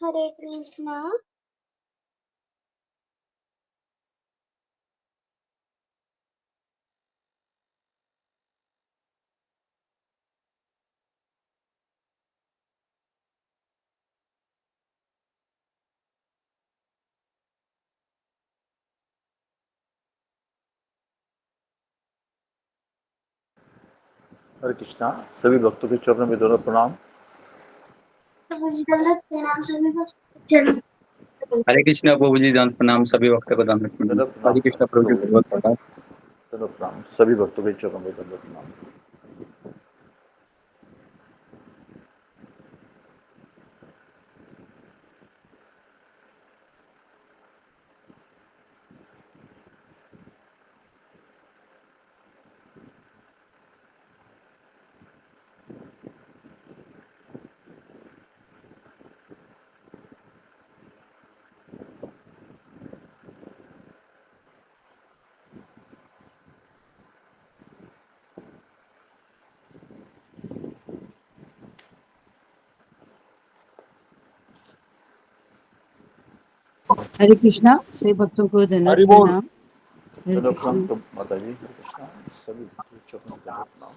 हरे कृष्णा। हरे कृष्णा। सभी भक्तों के चरणों में दोनों प्रणाम। हरे कृष्णा प्रभु जी, दंड प्रणाम। सभी भक्तों को दंड प्रणाम। हरे कृष्णा प्रभु जी, बहुत प्रणाम। दोनों प्रणाम। सभी भक्तों के चरणों में दोनों प्रणाम। हरे कृष्णा। सभी भक्तों को धन्यवाद प्रणाम। हरे दोनों कृष्णा। प्रणाम माता जी। हरे कृष्णा। सभी भक्तों के चरणों में दोनों प्रणाम।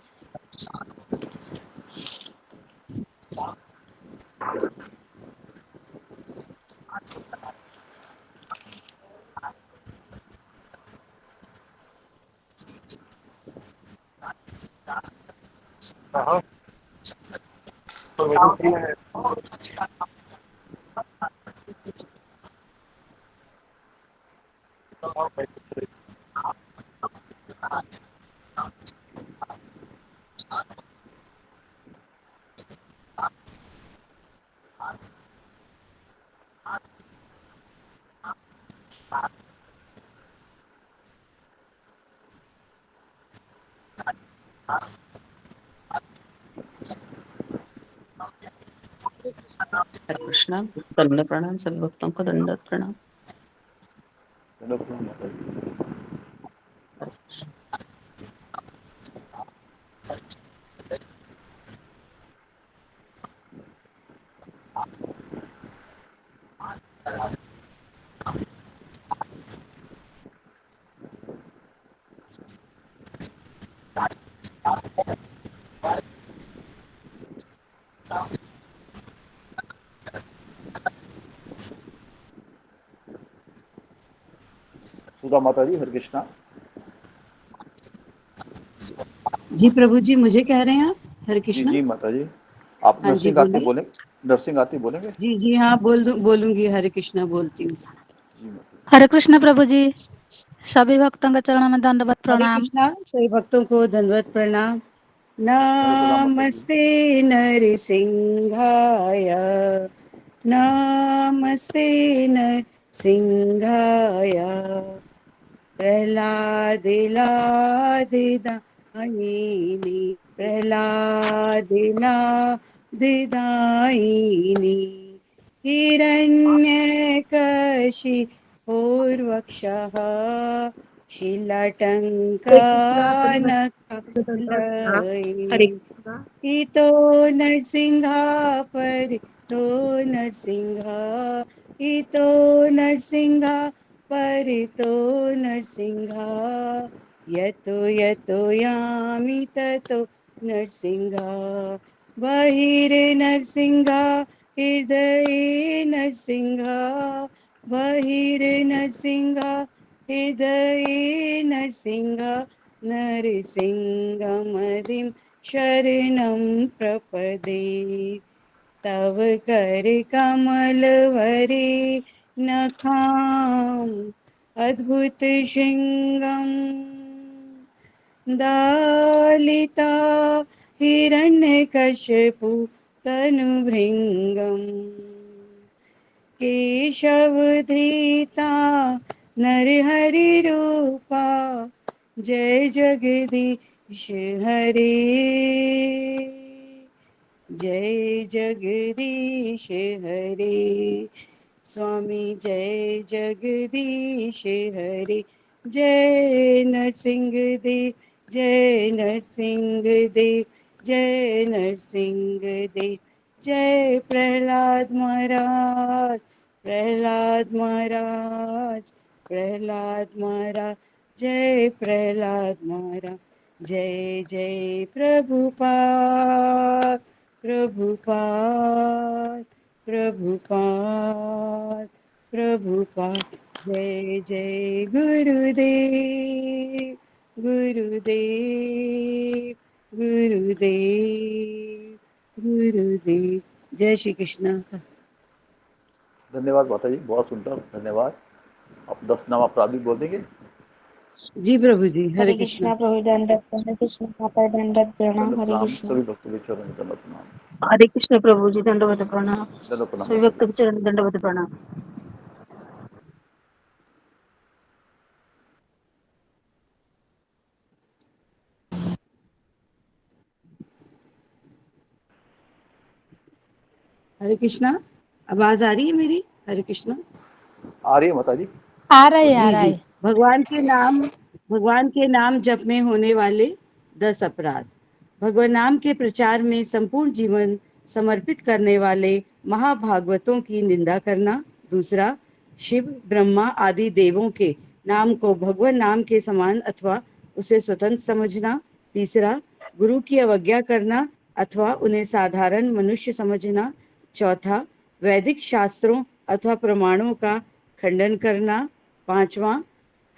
हरे कृष्णा। दंड प्रणाम। सभी भक्तों को दंड प्रणाम। दोनों प्रणाम माता जी। हरे कृष्णा। सुधा माता जी। हरे कृष्णा। जी प्रभु जी, मुझे कह रहे हैं आप? हरे जी कृष्णा। जी माता जी। आप हाँ जी, नरसिंह आरती बोलिए। बोलेंगे? नरसिंह आरती बोलेंगे? जी जी हाँ, बोलूंगी। हरे कृष्णा बोलती हूँ। जी माता जी। हरे कृष्ण प्रभु जी, सभी भक्तों के चरणों में दंडवत हरे प्रणाम। कृष्णा। सभी भक्तों को धन्यवाद प्रणाम। दोनों प्रणाम माता जी। नमस्ते नरसिंहाय, नमस्ते नरसिंहाय, प्रह्लादिलादिदायिनी, प्रह्लादिलादिदायिनी, हिरण्यकशिपूर्वक्षः, शिलाटङ्कानखण्डये, इतो नरसिंहा परितो नरसिंहा, इतो नरसिंहा परितो नरसिंहा, यतो यतो यामि ततो नरसिंहा, बहिर्नरसिंहा हृदये नरसिंहा, बहिर्नरसिंहा हृदये नरसिंहा, नरसिंहमदिं शरणं प्रपदे, तव कर कमलवरे नखाम् अद्भुत शृङ्गम्, दालिता हिरण्यकशिपु तनुभृङ्गम्, केशवधृता नरहरिरूपा, जय जगदीश हरे, जय जगदीश हरे। स्वामी जय जगदीश हरे, जय नरसिंह देव, जय नरसिंह देव, जय नरसिंह देव, जय प्रहलाद महाराज, प्रहलाद महाराज, प्रहलाद महाराज, जय प्रहलाद महाराज, जय जय प्रभुपाद, प्रभुपाद, प्रभुपाद, प्रभुपाद, जय जय गुरुदेव, गुरुदेव, गुरुदेव, गुरुदेव। जय श्री कृष्ण। धन्यवाद माता जी, बहुत सुंदर, धन्यवाद। आप 10 नाम अपराध भी बोल देंगे? जी प्रभु जी, हरे हरे कृष्ण। कृष्णा प्रभु दंडवत, हरे कृष्णा माता दंडवत प्रणाम। दंड हरे प्रणाम, कृष्णा। सभी भक्तों के चरणों में दंड प्रणाम। हरे कृष्ण प्रभु जी, दंडवत प्रणाम। दंड प्रणाम सभी माता भक्त जी। के चरण में दंडवत प्रणाम। हरे कृष्णा। आवाज आ रही है मेरी? हरे कृष्णा। आ रही है माता जी? आ रहा है, आ जी रहा जी। है। भगवान के नाम जप में होने वाले 10 अपराध। भगवान नाम के प्रचार में संपूर्ण जीवन समर्पित करने वाले महाभागवतों की निंदा करना। दूसरा, शिव ब्रह्मा आदि देवों के नाम को भगवान नाम के समान अथवा उसे स्वतंत्र समझना। तीसरा, गुरु की अवज्ञा करना अथवा उन्हें साधारण मनुष्य समझना। चौथा, वैदिक शास्त्रों अथवा प्रमाणों का खंडन करना। पांचवा,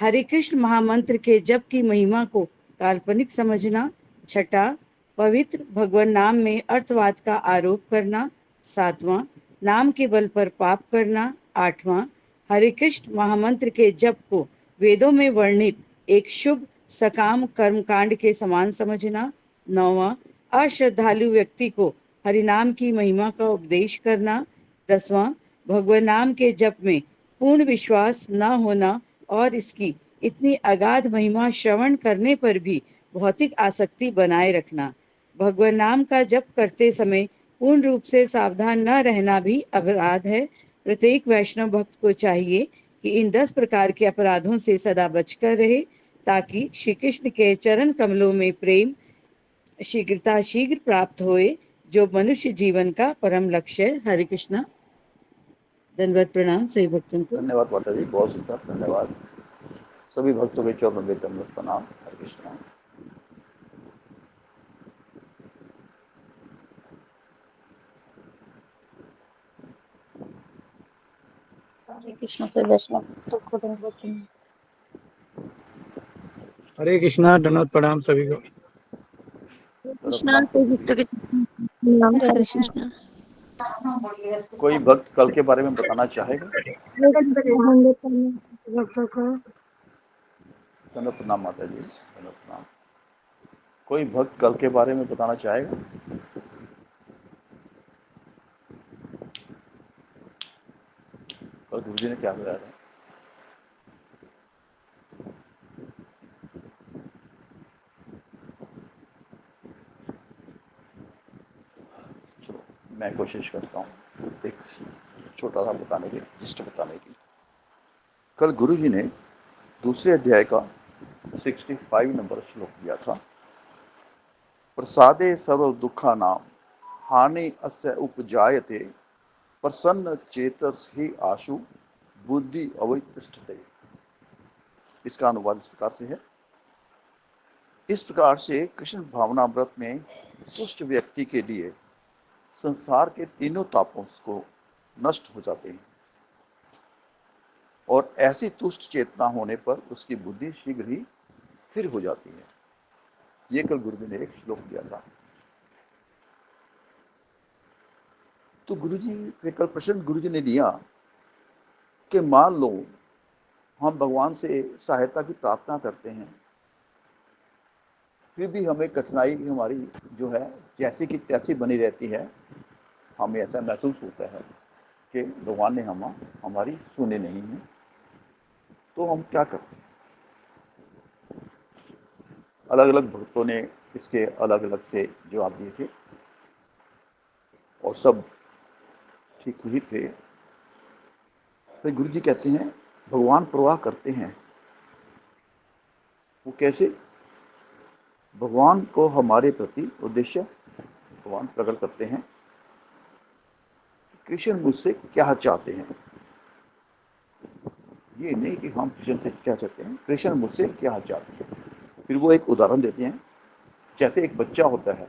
हरे कृष्ण महामंत्र के जप की महिमा को काल्पनिक समझना। छठा, पवित्र भगवान नाम में अर्थवाद का आरोप करना। सातवां, नाम के बल पर पाप करना। आठवां, हरे कृष्ण महामंत्र के जप को वेदों में वर्णित एक शुभ सकाम कर्मकांड के समान समझना। नौवां, अश्रद्धालु व्यक्ति को हरिनाम की महिमा का उपदेश करना। 10वां, भगवान नाम के जप में पूर्ण विश्वास न होना और इसकी इतनी अगाध महिमा श्रवण करने पर भी भौतिक आसक्ति बनाए रखना। भगवान नाम का जप करते समय पूर्ण रूप से सावधान न रहना भी अपराध है। प्रत्येक वैष्णव भक्त को चाहिए कि इन 10 प्रकार के अपराधों से सदा बचकर रहे, ताकि श्री कृष्ण के चरण कमलों में प्रेम शीघ्रता शीघ्र प्राप्त होए, जो मनुष्य जीवन का परम लक्ष्य है। हरे कृष्णा। दंडवत प्रणाम सभी भक्तों को। धन्यवाद माता जी, बहुत सुंदर, धन्यवाद। सभी भक्तों के चरणों में दंड प्रणाम। हरे कृष्णा। हरे कृष्णा से वैष्णव भक्तों को दंडवत प्रणाम। हरे कृष्णा, दंडवत प्रणाम सभी को। दंड कृष्णा प्रणाम कोई प्रभु जी। भक्त के नाम हरे हरे कृष्ण। कृष्णा। कोई भक्त कल के बारे में बताना चाहेगा? हरे कृष्णा दंडवत प्रणाम सभी भक्तों को। दंड प्रणाम माता जी, दंड प्रणाम। कोई भक्त कल के बारे में बताना चाहेगा? कल गुरु जी ने क्या बताया था? चलो मैं कोशिश करता हूँ एक छोटा सा बताने की, जिस्ट बताने की। कल गुरु जी ने दूसरे अध्याय का 65 नंबर श्लोक दिया था। प्रसादे सर्व दुखा नाम हानि अस्य उपजायते प्रसन्न चेतस ही आशु बुद्धि अवतिष्ठते। इसका अनुवाद इस प्रकार से है। इस प्रकार से कृष्ण भावनामृत में तुष्ट व्यक्ति के लिए संसार के तीनों तापों को नष्ट हो जाते हैं और ऐसी तुष्ट चेतना होने पर उसकी बुद्धि शीघ्र ही स्थिर हो जाती है। ये कल गुरु जी ने एक श्लोक दिया था। तो गुरु जी ने कल प्रश्न गुरु जी ने लिया कि मान लो हम भगवान से सहायता की प्रार्थना करते हैं, फिर भी हमें कठिनाई हमारी जो है जैसी की तैसी बनी रहती है। हमें ऐसा महसूस होता है कि भगवान ने हमारी सुने नहीं है। तो हम क्या करते हैं? अलग अलग भक्तों ने इसके अलग अलग से जवाब दिए थे और सब ठीक ही थे। फिर गुरु जी कहते हैं भगवान प्रवाह करते हैं। वो कैसे? भगवान को हमारे प्रति उद्देश्य भगवान प्रकट करते हैं कृष्ण मुझसे क्या चाहते हैं। ये नहीं कि हम कृष्ण से क्या चाहते हैं, कृष्ण मुझसे क्या चाहते हैं। फिर वो एक उदाहरण देते हैं, जैसे एक बच्चा होता है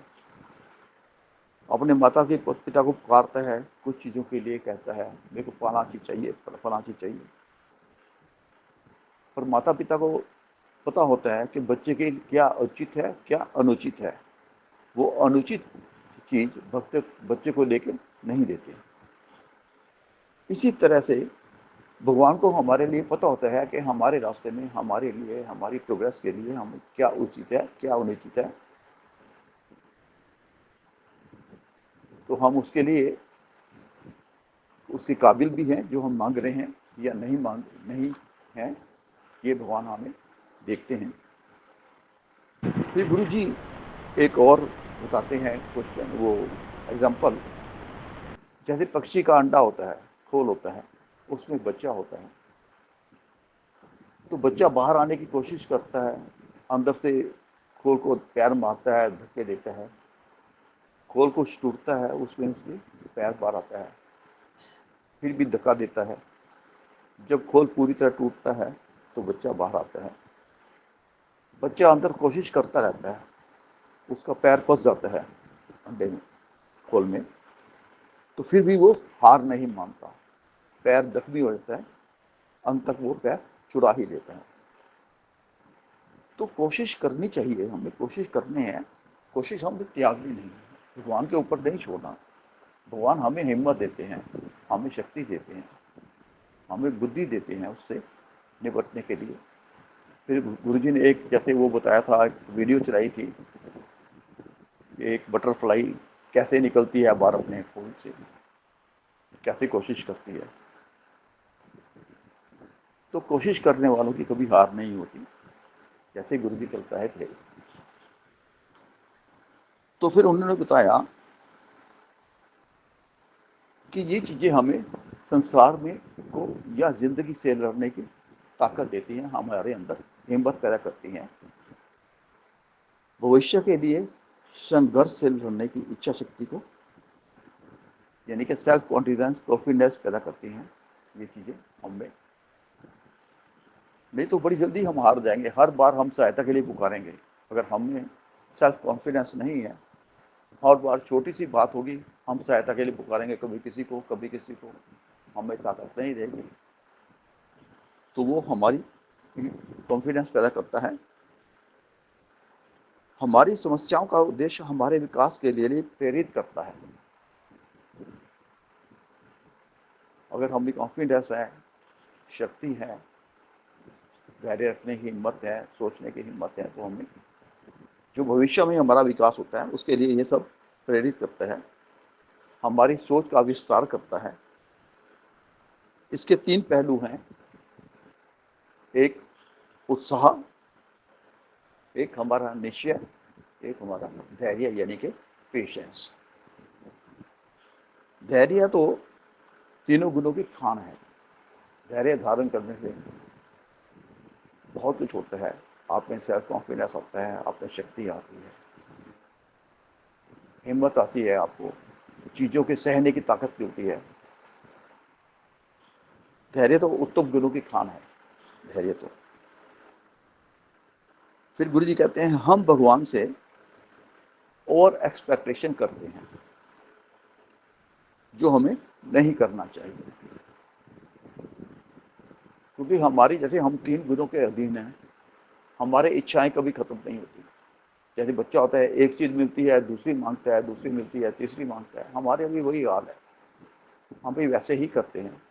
अपने माता के पिता को पुकारता है, कुछ चीज़ों के लिए कहता है मेरे को फलाना चीज़ चाहिए, फलाना चीज़ चाहिए, पर माता पिता को पता होता है कि बच्चे के क्या उचित है क्या अनुचित है। वो अनुचित चीज़ बच्चे को लेके नहीं देते। इसी तरह से भगवान को हमारे लिए पता होता है कि हमारे रास्ते में हमारे लिए, हमारी प्रोग्रेस के लिए हम क्या उचित है क्या अनुचित है, तो हम उसके लिए उसके काबिल भी हैं जो हम मांग रहे हैं या नहीं हैं, ये भगवान हमें देखते हैं। फिर गुरु जी एक और बताते हैं क्वेश्चन, वो एग्जाम्पल, जैसे पक्षी का अंडा होता है, खोल होता है, उसमें बच्चा होता है, तो बच्चा बाहर आने की कोशिश करता है, अंदर से खोल को पैर मारता है, धक्के देता है, खोल को टूटता है, उसमें उसके पैर बाहर आता है, फिर भी धक्का देता है। जब खोल पूरी तरह टूटता है तो बच्चा बाहर आता है। बच्चा अंदर कोशिश करता रहता है, उसका पैर फंस जाता है अंडे में, खोल में, तो फिर भी वो हार नहीं मानता, पैर जख्मी हो जाता है, अंत तक वो पैर चुरा ही लेता है। तो कोशिश करनी चाहिए, हमें कोशिश करने हैं, कोशिश हमें त्यागनी नहीं है, भगवान के ऊपर नहीं छोड़ना। भगवान हमें हिम्मत देते हैं, हमें शक्ति देते हैं, हमें बुद्धि देते हैं उससे निपटने के लिए। फिर गुरुजी ने एक जैसे वो बताया था, एक वीडियो चलाई थी, एक बटरफ्लाई कैसे निकलती है बाहर अपने फूल से, कैसे कोशिश करती है। तो कोशिश करने वालों की कभी हार नहीं होती, जैसे गुरुजी कल कहे थे। तो फिर उन्होंने बताया कि ये चीजें हमें संसार में को या जिंदगी से लड़ने की ताकत देती हैं, हमारे अंदर हिम्मत पैदा करती हैं, भविष्य के लिए संघर्ष से लड़ने की इच्छा शक्ति को, यानी कि सेल्फ कॉन्फिडेंस कॉन्फिडेंस पैदा करती हैं ये चीजें हमें। नहीं तो बड़ी जल्दी हम हार जाएंगे, हर बार हम सहायता के लिए पुकारेंगे, अगर हमें सेल्फ कॉन्फिडेंस नहीं है, हर बार छोटी सी बात होगी हम सहायता के लिए पुकारेंगे, कभी किसी को कभी किसी को, हमें ताकत नहीं रहेगी, तो वो हमारी कॉन्फिडेंस पैदा करता है। हमारी समस्याओं का उद्देश्य हमारे विकास के लिए प्रेरित करता है। अगर हम भी कॉन्फिडेंस है, शक्ति है, धैर्य रखने की हिम्मत है, सोचने की हिम्मत है, तो हमें जो भविष्य में हमारा विकास होता है उसके लिए ये सब प्रेरित करता है, हमारी सोच का विस्तार करता है। इसके 3 पहलू हैं, एक उत्साह, एक हमारा निश्चय, एक हमारा धैर्य यानी कि पेशेंस। धैर्य तो तीनों गुणों की खान है। धैर्य धारण करने से बहुत कुछ होता है, आप में सेल्फ कॉन्फिडेंस आता है, आप में शक्ति आती है, हिम्मत आती है, आपको चीजों के सहने की ताकत मिलती है। धैर्य तो उत्तम गुणों की खान है, धैर्य तो। फिर गुरु जी कहते हैं हम भगवान से और एक्सपेक्टेशन करते हैं जो हमें नहीं करना चाहिए, क्योंकि हमारी, जैसे हम 3 गुणों के अधीन हैं, हमारे इच्छाएं कभी खत्म नहीं होती। जैसे बच्चा होता है, एक चीज मिलती है दूसरी मांगता है, दूसरी मिलती है तीसरी मांगता है, हमारे भी वही हाल है, हम भी वैसे ही करते हैं।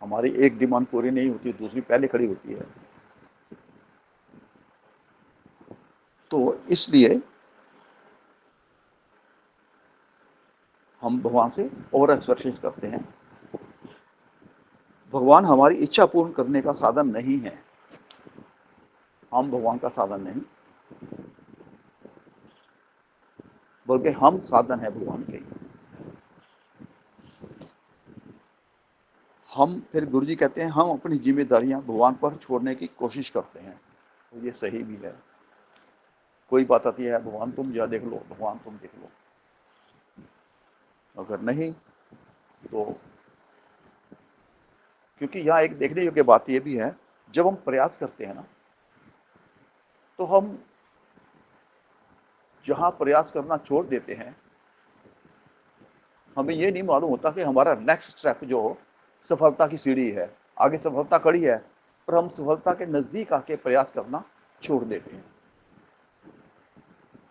हमारी एक डिमांड पूरी नहीं होती, दूसरी पहले खड़ी होती है। तो इसलिए हम भगवान से और एक्सपेक्टेशन करते हैं। भगवान हमारी इच्छा पूर्ण करने का साधन नहीं है, हम भगवान का साधन नहीं, बल्कि हम साधन है भगवान के। हम, फिर गुरु जी कहते हैं हम अपनी जिम्मेदारियां भगवान पर छोड़ने की कोशिश करते हैं, तो ये सही भी है। कोई बात आती है, भगवान तुम जा देख लो, भगवान तुम देख लो, अगर नहीं तो, क्योंकि यहाँ एक देखने योग्य बात ये भी है, जब हम प्रयास करते हैं ना, तो हम जहाँ प्रयास करना छोड़ देते हैं, हमें ये नहीं मालूम होता कि हमारा नेक्स्ट स्टेप जो सफलता की सीढ़ी है, आगे सफलता खड़ी है, पर हम सफलता के नजदीक आके प्रयास करना छोड़ देते हैं,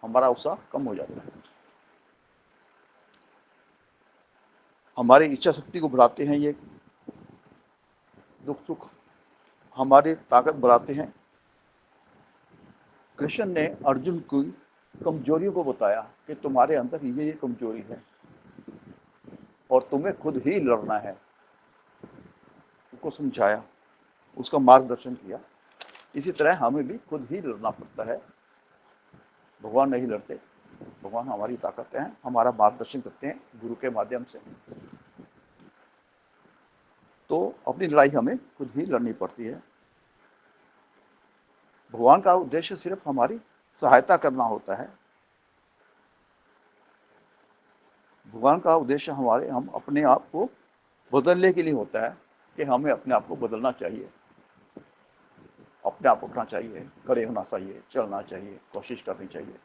हमारा उत्साह कम हो जाता है। हमारी इच्छा शक्ति को बढ़ाते हैं ये दुख सुख, हमारी ताकत बढ़ाते हैं। कृष्ण ने अर्जुन की कमजोरियों को बताया कि तुम्हारे अंदर ये कमजोरी है और तुम्हें खुद ही लड़ना है, उसको समझाया, उसका मार्गदर्शन किया। इसी तरह हमें भी खुद ही लड़ना पड़ता है, भगवान नहीं लड़ते, भगवान हमारी ताकत है, हमारा मार्गदर्शन करते हैं गुरु के माध्यम से। तो अपनी लड़ाई हमें खुद ही लड़नी पड़ती है। भगवान का उद्देश्य सिर्फ हमारी सहायता करना होता है। भगवान का उद्देश्य हम अपने आप को बदलने के लिए होता है कि हमें अपने आप को बदलना चाहिए, अपने आप उठना चाहिए, खड़े होना चाहिए, चलना चाहिए, कोशिश करनी चाहिए।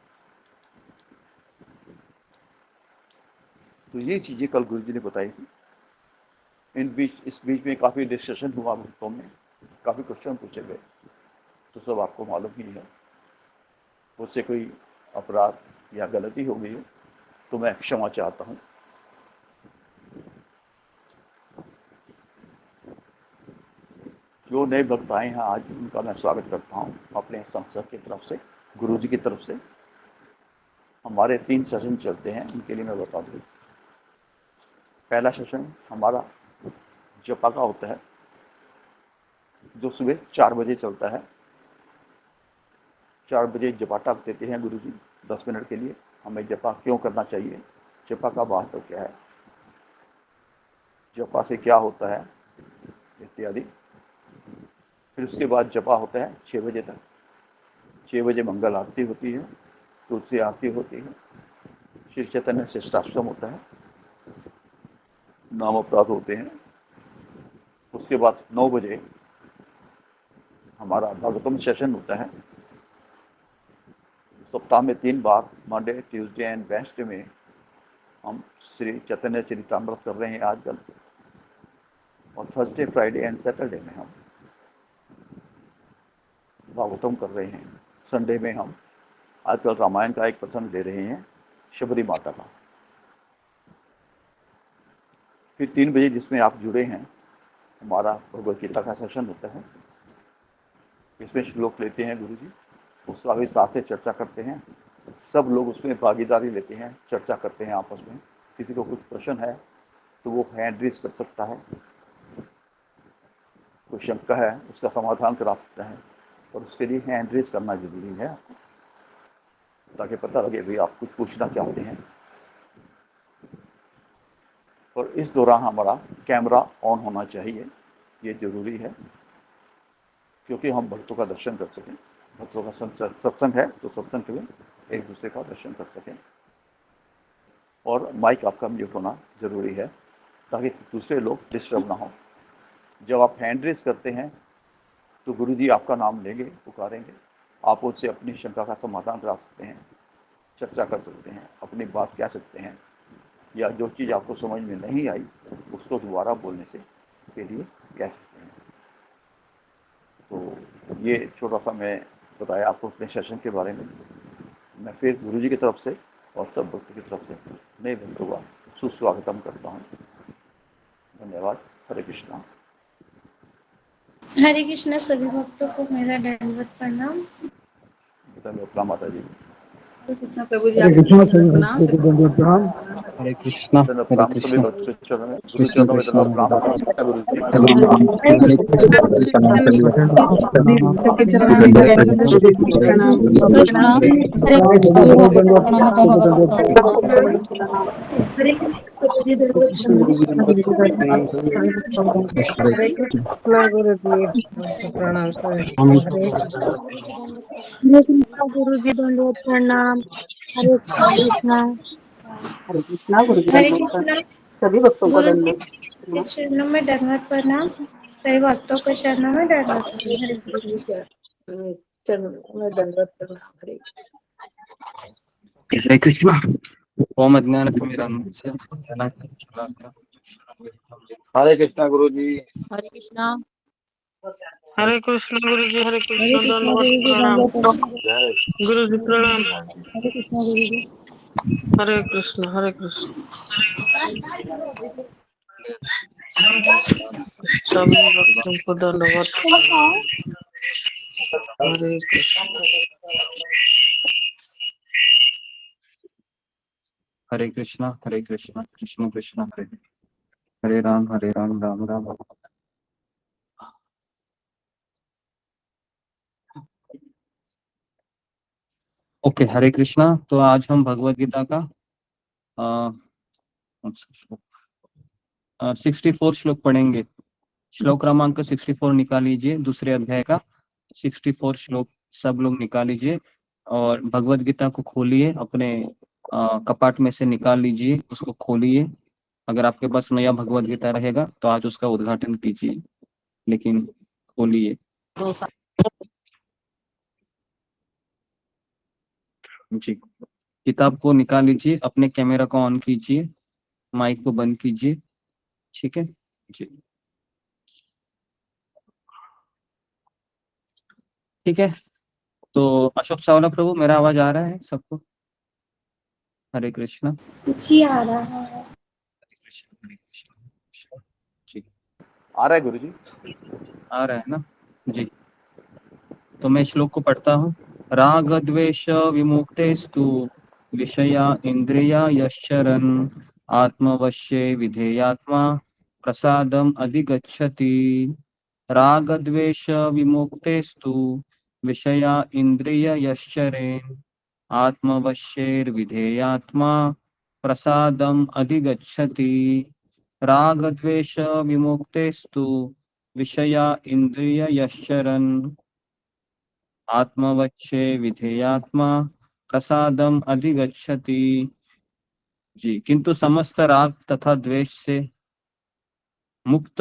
तो ये चीजें कल गुरु जी ने बताई थी। इस बीच में काफी डिस्कशन हुआ भक्तों में, काफी क्वेश्चन पूछे गए, तो सब आपको मालूम ही है। उससे कोई अपराध या गलती हो गई हो तो मैं क्षमा चाहता हूँ। जो नए भक्त आए हैं आज, उनका मैं स्वागत करता हूँ अपने संस्था की तरफ से, गुरु जी की तरफ से। हमारे 3 सेशन चलते हैं, उनके लिए मैं बता दूँ। पहला सेशन हमारा जपा का होता है, जो सुबह 4 बजे चलता है। 4 बजे जपा टाक देते हैं गुरु जी 10 मिनट के लिए। हमें जपा क्यों करना चाहिए, जपा का महत्व क्या है, जपा से क्या होता है इत्यादि। फिर उसके बाद जपा होता है 6 बजे तक। 6 बजे मंगल आरती होती है, तुलसी आरती होती है, श्री चैतन्य शिष्टाश्रम होता है, नाम अपराध होते हैं। उसके बाद 9 बजे हमारा भागवतम सेशन होता है। सप्ताह में 3 बार, मंडे, ट्यूसडे एंड वेडनेसडे में हम श्री चैतन्य चरितामृत कर रहे हैं आजकल, और थर्सडे, फ्राइडे एंड सैटरडे में हम भागवतम कर रहे हैं। संडे में हम आजकल रामायण का एक प्रसंग ले रहे हैं, शबरी माता का। फिर 3 बजे जिसमें आप जुड़े हैं, हमारा भगवद गीता का सेशन होता है। इसमें श्लोक लेते हैं गुरु जी, उसका भी साथ से चर्चा करते हैं। सब लोग उसमें भागीदारी लेते हैं, चर्चा करते हैं आपस में। किसी को कुछ प्रश्न है तो वो हैंड रेज कर सकता है, कोई शंका है उसका समाधान करा सकता है, और उसके लिए हैंड रेज करना जरूरी है आपको, ताकि पता लगे भाई आप कुछ पूछना चाहते हैं। और इस दौरान हमारा कैमरा ऑन होना चाहिए, ये जरूरी है, क्योंकि हम भक्तों का दर्शन कर सकें। भक्तों का सत्संग है तो सत्संग में एक दूसरे का दर्शन कर सकें। और माइक आपका म्यूट होना जरूरी है, ताकि दूसरे लोग डिस्टर्ब ना हो। जब आप हैंड रेज करते हैं तो गुरु जी आपका नाम लेंगे, पुकारेंगे, आप उससे अपनी शंका का समाधान करा सकते हैं, चर्चा कर सकते हैं, अपनी बात कह सकते हैं, या जो चीज़ आपको समझ में नहीं आई उसको दोबारा बोलने से के लिए कह सकते हैं। तो ये छोटा सा मैं बताया आपको अपने सेशन के बारे में। मैं फिर गुरु जी की तरफ से और सब भक्तों की तरफ से नए भक्तों का सुस्वागतम करता हूँ। धन्यवाद। हरे कृष्णा। हरे कृष्णा। सभी भक्तों को मेरा दंडवत प्रणाम। धन्यवाद माता जी। प्रभु जी आपको दंडवत प्रणाम। हरे कृष्णा। प्रणाम सभी भक्तों चरणों में, गुरु चरणों में प्रणाम। गुरु जी गुरु जी दंडवत प्रणाम। हरे कृष्णा। हरे कृष्णा गुरु जी हरे दंडवत कृष्णा। प्रणाम सभी भक्तों को गुरु जी दंडवत के प्रणाम। चरणों में दंडवत प्रणाम। सभी भक्तों को चरणों में दंडवत प्रणाम। हरे कृष्णा। चलो मैं दंडवत प्रणाम। हरे कृष्णा। ओम अज्ञानतिमिरान्धस्य हरे कृष्णा गुरु जी। हरे कृष्णा। हरे कृष्ण गुरु जी, हरे हरे कृष्ण, कृष्णा दंडवत गुरु जी प्रणाम। दंडवत प्रणाम। जय गुरु जी प्रणाम। हरे कृष्णा गुरु जी। हरे कृष्ण, हरे कृष्ण। सभी भक्तों को दंडवत प्रणाम। हरे कृष्ण। हरे कृष्णा कृष्ण कृष्ण हरे हरे राम राम राम। ओके, हरे कृष्णा। तो आज हम भगवत गीता का 64 श्लोक पढ़ेंगे। श्लोक क्रमांक 64 निकाल लीजिए, दूसरे अध्याय का 64 श्लोक सब लोग निकाल लीजिए और भगवत गीता को खोलिए, अपने कपाट में से निकाल लीजिए, उसको खोलिए। अगर आपके पास नया भगवत गीता रहेगा तो आज उसका उद्घाटन कीजिए, लेकिन खोलिए जी। किताब को निकाल लीजिए, अपने कैमरा को ऑन कीजिए, माइक को बंद कीजिए, ठीक है जी। ठीक है, तो अशोक चावला प्रभु, मेरा आवाज आ रहा है सबको? हरे कृष्णा। जी आ रहा है। हरे कृष्णा जी। आ रहा है गुरु जी। आ रहा है ना जी। तो मैं श्लोक को पढ़ता हूँ। राग द्वेष विमुक्तेस्तु विषया इंद्रिया यश्चरन् आत्मवश्ये विधेयात्मा प्रसादम अधिगच्छति। राग द्वेष विमुक्तेस्तु विषया इंद्रिय यश्चरेन् आत्मवश्येर्विधेयात्मा प्रसादम अधिगच्छति। राग द्वेष विमुक्तेस्तु विषया इंद्रिय यश्चरन् आत्मवश्ये विधेयात्मा प्रसादम अधिगच्छति जी। किंतु समस्त राग तथा द्वेष से मुक्त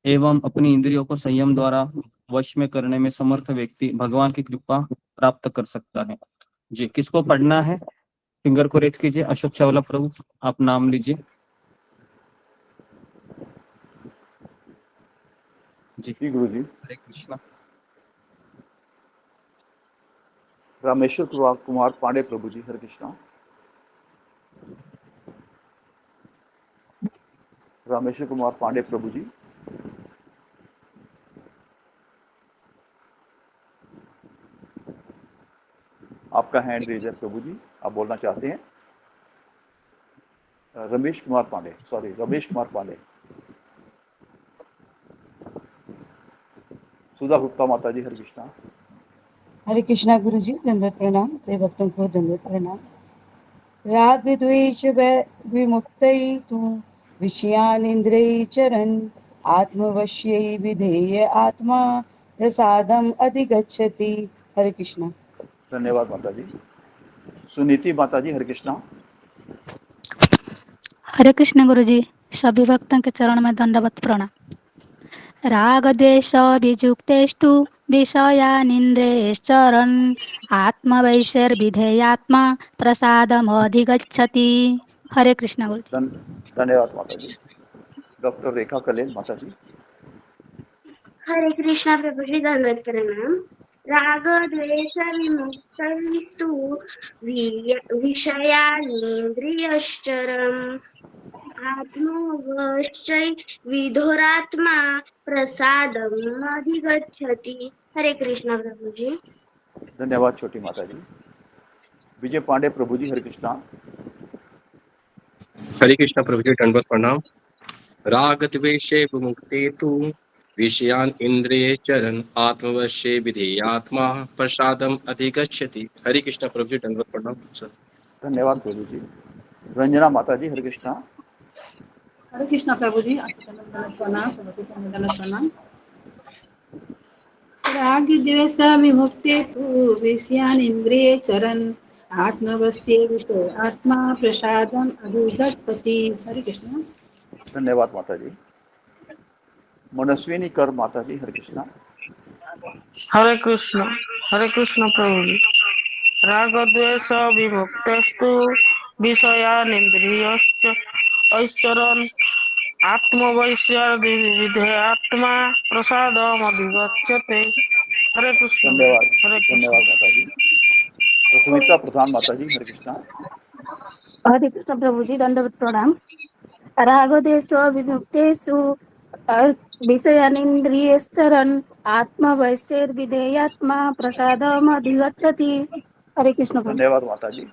एवं अपनी इंद्रियों को संयम द्वारा वश में करने में समर्थ व्यक्ति भगवान की कृपा प्राप्त कर सकता है जी। किसको पढ़ना है? फिंगर को रेज कीजिए। अशोक चावला प्रभु, आप नाम लीजिए जी। गुरु जी। हरे कृष्णा। रामेश्वर कुमार पांडे प्रभु जी, हरे कृष्णा। रामेश्वर कुमार पांडे प्रभु जी। आपका हैंड रेज है प्रभु जी, आप बोलना चाहते हैं? रमेश कुमार पांडे, सॉरी रमेश कुमार पांडे। सुधा गुप्ता माता जी, हरे कृष्णा। हरे कृष्णा गुरु जी दंडवत प्रणाम। सभी भक्तों को दंडवत प्रणाम। राग द्वेष विमुक्तैः विषयान् इंद्रिय चरन् आत्मवश्यै विधेय आत्मा प्रसादम अधिगच्छति। हरे कृष्णा। धन्यवाद माता जी। सुनीति माता जी, हरे कृष्णा। हरे कृष्ण गुरु जी, सभी भक्तों के चरण में दंडवत प्रणाम। राग द्वेष वियुक्तेस्तु विषयानिन्द्रियश्चरन् आत्मवैश्यर्विधेयात्मा प्रसादमधिगच्छति। हरे कृष्ण गुरु जी। धन्यवाद माता जी। डॉक्टर रेखा कलेल माता जी। हरे कृष्णा प्रभु जी दंडवत प्रणाम। राग द्वेष विमुक्तैस्तु विषयानिन्द्रियश्चरम् आत्मवश्यै विधोरात्मा प्रसादम् अधिगच्छति। हरे कृष्णा प्रभु जी। धन्यवाद छोटी माता जी। विजय पांडे प्रभु जी, हरे कृष्णा। हरे कृष्णा प्रभु जी, दंडवत प्रणाम। राग द्वेषे विमुक्ते तु विषयान इंद्रिय चरण आत्मवश्ये विधेयात्मा प्रसादम अधिगच्छति। हरे कृष्णा प्रभु जी, दंडवत प्रणाम सर। धन्यवाद प्रभु जी। रंजना माता जी, हरे कृष्णा। हरे कृष्णा प्रभु जी, आपको दंडवत प्रणाम, सभी को दंडवत प्रणाम। राग द्वेष विमुक्ते तु विषयान् इन्द्रिये चरन् आत्मवश्ये आत्मा प्रसादम अधिगच्छति। हरे कृष्ण। धन्यवाद माता जी। मनस्विनी कर माता जी, हरे कृष्णा। हरे कृष्ण प्रभु जी। राग द्वेष विमुक्तस्तु विषयानिन्द्रियश्च ऐश्चरन् आत्मवैश्यर्विधेयात्मा प्रसादमधिगच्छते। हरे कृष्ण धन्यवाद, हरे कृष्ण। धन्यवाद माता जी। रश्मिता प्रधान माता जी, हरे कृष्णा। हरे कृष्ण प्रभु जी, दंडवत प्रणाम। राग देश विमुक्तेषु विषयानिन्द्रियश्चरन् आत्मवश्यैर्विधेयात्मा प्रसादमधिगच्छति। हरे कृष्ण प्रभु। धन्यवाद माता जी।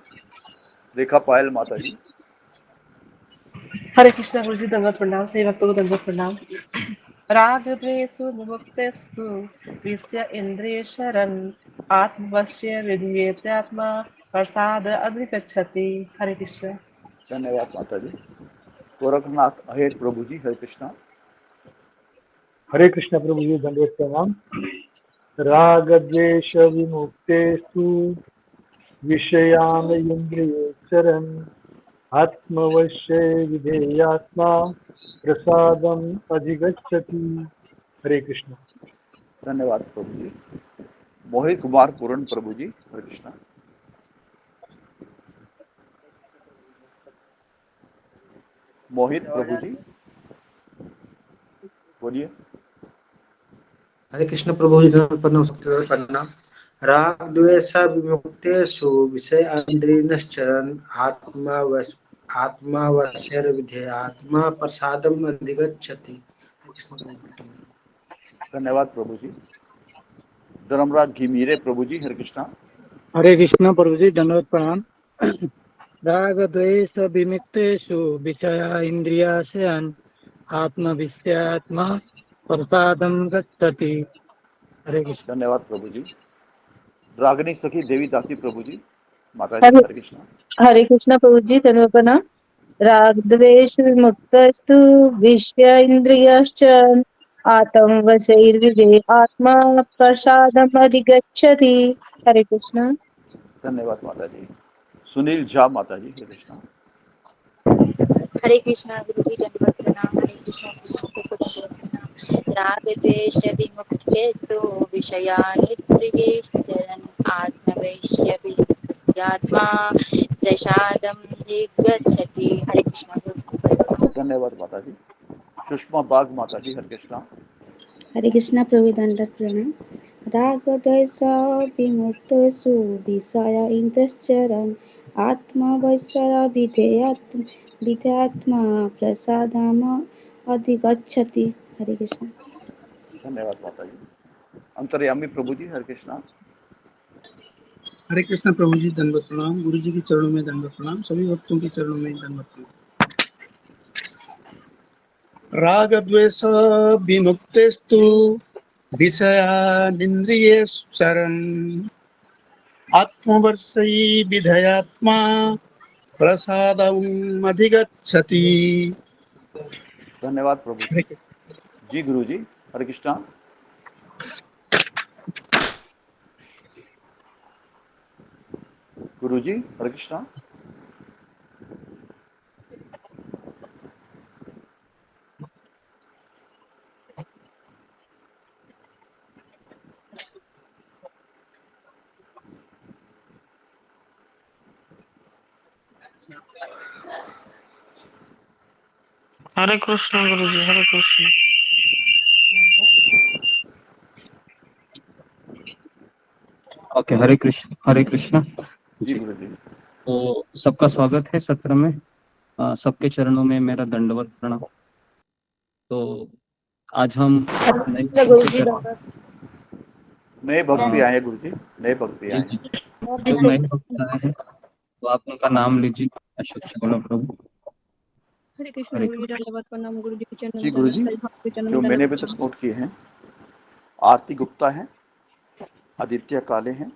रेखा पायल माता जी। हरे कृष्णा गुरु जी, दंडवत प्रणाम। सभी भक्तों को दंडवत प्रणाम। राग द्वेषु विमुक्तेस्तु विषय इंद्रिय शरण आत्मवश्य विधेयत्मा प्रसाद अधिगच्छति। हरे कृष्ण। धन्यवाद माता जी। गोरखनाथ अहेर प्रभु जी, हरे कृष्णा। हरे कृष्ण प्रभु जी, दंडवत प्रणाम। राग द्वेष विमुक्तेस्तु विषयान इंद्रिय चरन् आत्मवश्ये विधेयात्मा प्रसादम अधिगच्छति। हरे कृष्ण। धन्यवाद प्रभु जी। मोहित कुमार पूर्ण प्रभु जी, हरे कृष्णा। मोहित प्रभु जी बोलिए। हरे कृष्ण प्रभु जी, प्रणाम। राग द्वेष विमुक्तेषु विषयानिन्द्रियश्चरन् आत्मावश्यर्विधेयात्मा प्रसादम् अधिगच्छति। धन्यवाद प्रभु जी। धर्मराज घिमीरे प्रभु जी, हरे कृष्णा। हरे कृष्ण प्रभु जी, दंडवत प्रणाम। राग द्वेष विमुक्तेषु विषया इंद्रियाश्रयान् आत्मविश्यात्मा प्रसादं गच्छति। हरे कृष्ण। धन्यवाद प्रभु जी। रागनी सखी देवी दासी प्रभु जी, माता जी, हरे हरे कृष्णा। हरे कृष्ण प्रभु जी, धन्यवाद प्रणाम। राग द्वेष विमुक्तस्तु विषय इंद्रियश्च आत्मवशैर्विधे आत्मा प्रसादम अधिगच्छति। हरे कृष्ण। धन्यवाद माता जी। सुनील झा माता जी, हरे कृष्णा। हरे कृष्णा गुरु जी, दंडवत प्रणाम। हरे कृष्णा श्रीमती को दंडवत प्रणाम। राग द्वेष विमुक्ते तो विषयानिन्द्रियश्चरन् आत्मवैश्य विद्यात्मा प्रसादम दिग्गच्छति। हरे कृष्णा गुरु जी। धन्यवाद माता जी। सुषमा बाग माता जी, हरे कृष्णा। हरे कृष्णा प्रभु, दंडवत प्रणाम। राग द्वेष विमुक्तेषु विषय इंद्रियश्चरन् आत्मवश्य विधेयात्मा प्रसादम अधिगच्छति। हरे कृष्ण। धन्यवाद माता जी। अंतर्यामी प्रभु जी, हरे कृष्णा। हरे कृष्ण प्रभु जी, दंडवत प्रणाम। गुरु जी के चरणों में दंडवत प्रणाम। सभी भक्तों के चरणों में दंडवत प्रणाम। राग द्वेष विमुक्तेस्तु विषयानिन्द्रियश्चरन् आत्मवर्षै विधयात्मा प्रसादम् अधिगच्छति। धन्यवाद प्रभु जी। जी गुरु जी, हरे कृष्णा। गुरु जी, हरे कृष्णा। हरे कृष्ण गुरु जी, हरे कृष्ण। ओके, हरे कृष्ण, हरे कृष्ण जी जी। गुरु जी। तो सबका स्वागत है सत्र में। सबके चरणों में मेरा दंडवत प्रणाम। तो आज हम नए गुरु जी, दंडवत। नए भक्त भी आए हैं गुरु जी, नए भक्त भी जी आए जी, हैं। जो नए भक्त आए हैं तो आप उनका नाम लीजिए। अशोक बोलो प्रभु। हरे कृष्ण हरे गुरु जी, दंडवत प्रणाम। गुरु जी के चरणों जी में गुरु दंडवत, जी, सभी भक्त के चरणों जो में मैंने दंडवत अभी तक प्रणाम। नोट किए हैं, आरती गुप्ता है, आदित्य काले हैं,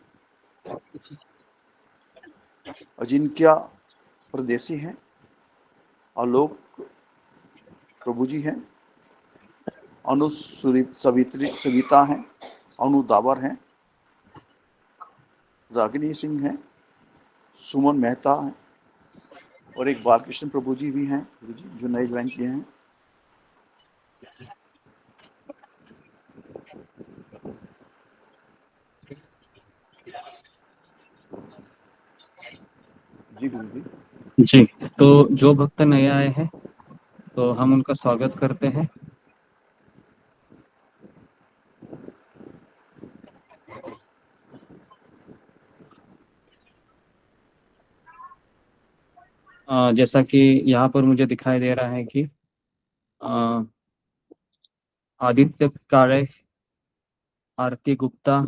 अजिंक्या परदेसी हैं, आलोक प्रभु जी हैं, अनु सविता हैं, अनु दावर हैं, रागिनी सिंह हैं, सुमन मेहता हैं और एक बालकृष्ण प्रभु जी भी हैं गुरु जी, जो नए ज्वाइन किए हैं। जी गुरु जी। जी, तो जो भक्त नए आए हैं तो हम उनका स्वागत करते हैं। जैसा कि यहाँ पर मुझे दिखाई दे रहा है कि आदित्य काळे, आरती गुप्ता,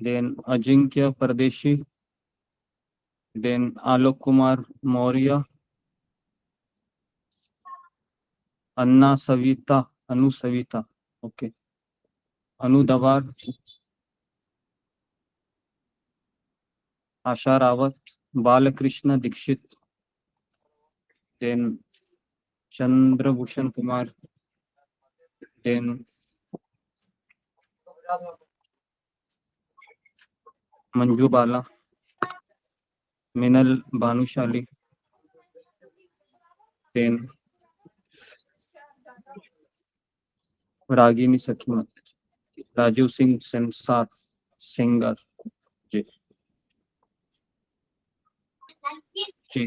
देन अजिंक्य परदेशी, देन आलोक कुमार मौर्य, अनु सविता, ओके, अनु दवार, आशा रावत, बालकृष्ण दीक्षित, देन चंद्रभूषण कुमार, देन मंजू बाला, मिनल भानुशाली, देन रागिनी सखी, राजीव सिंह संसार सिंगर जी जी,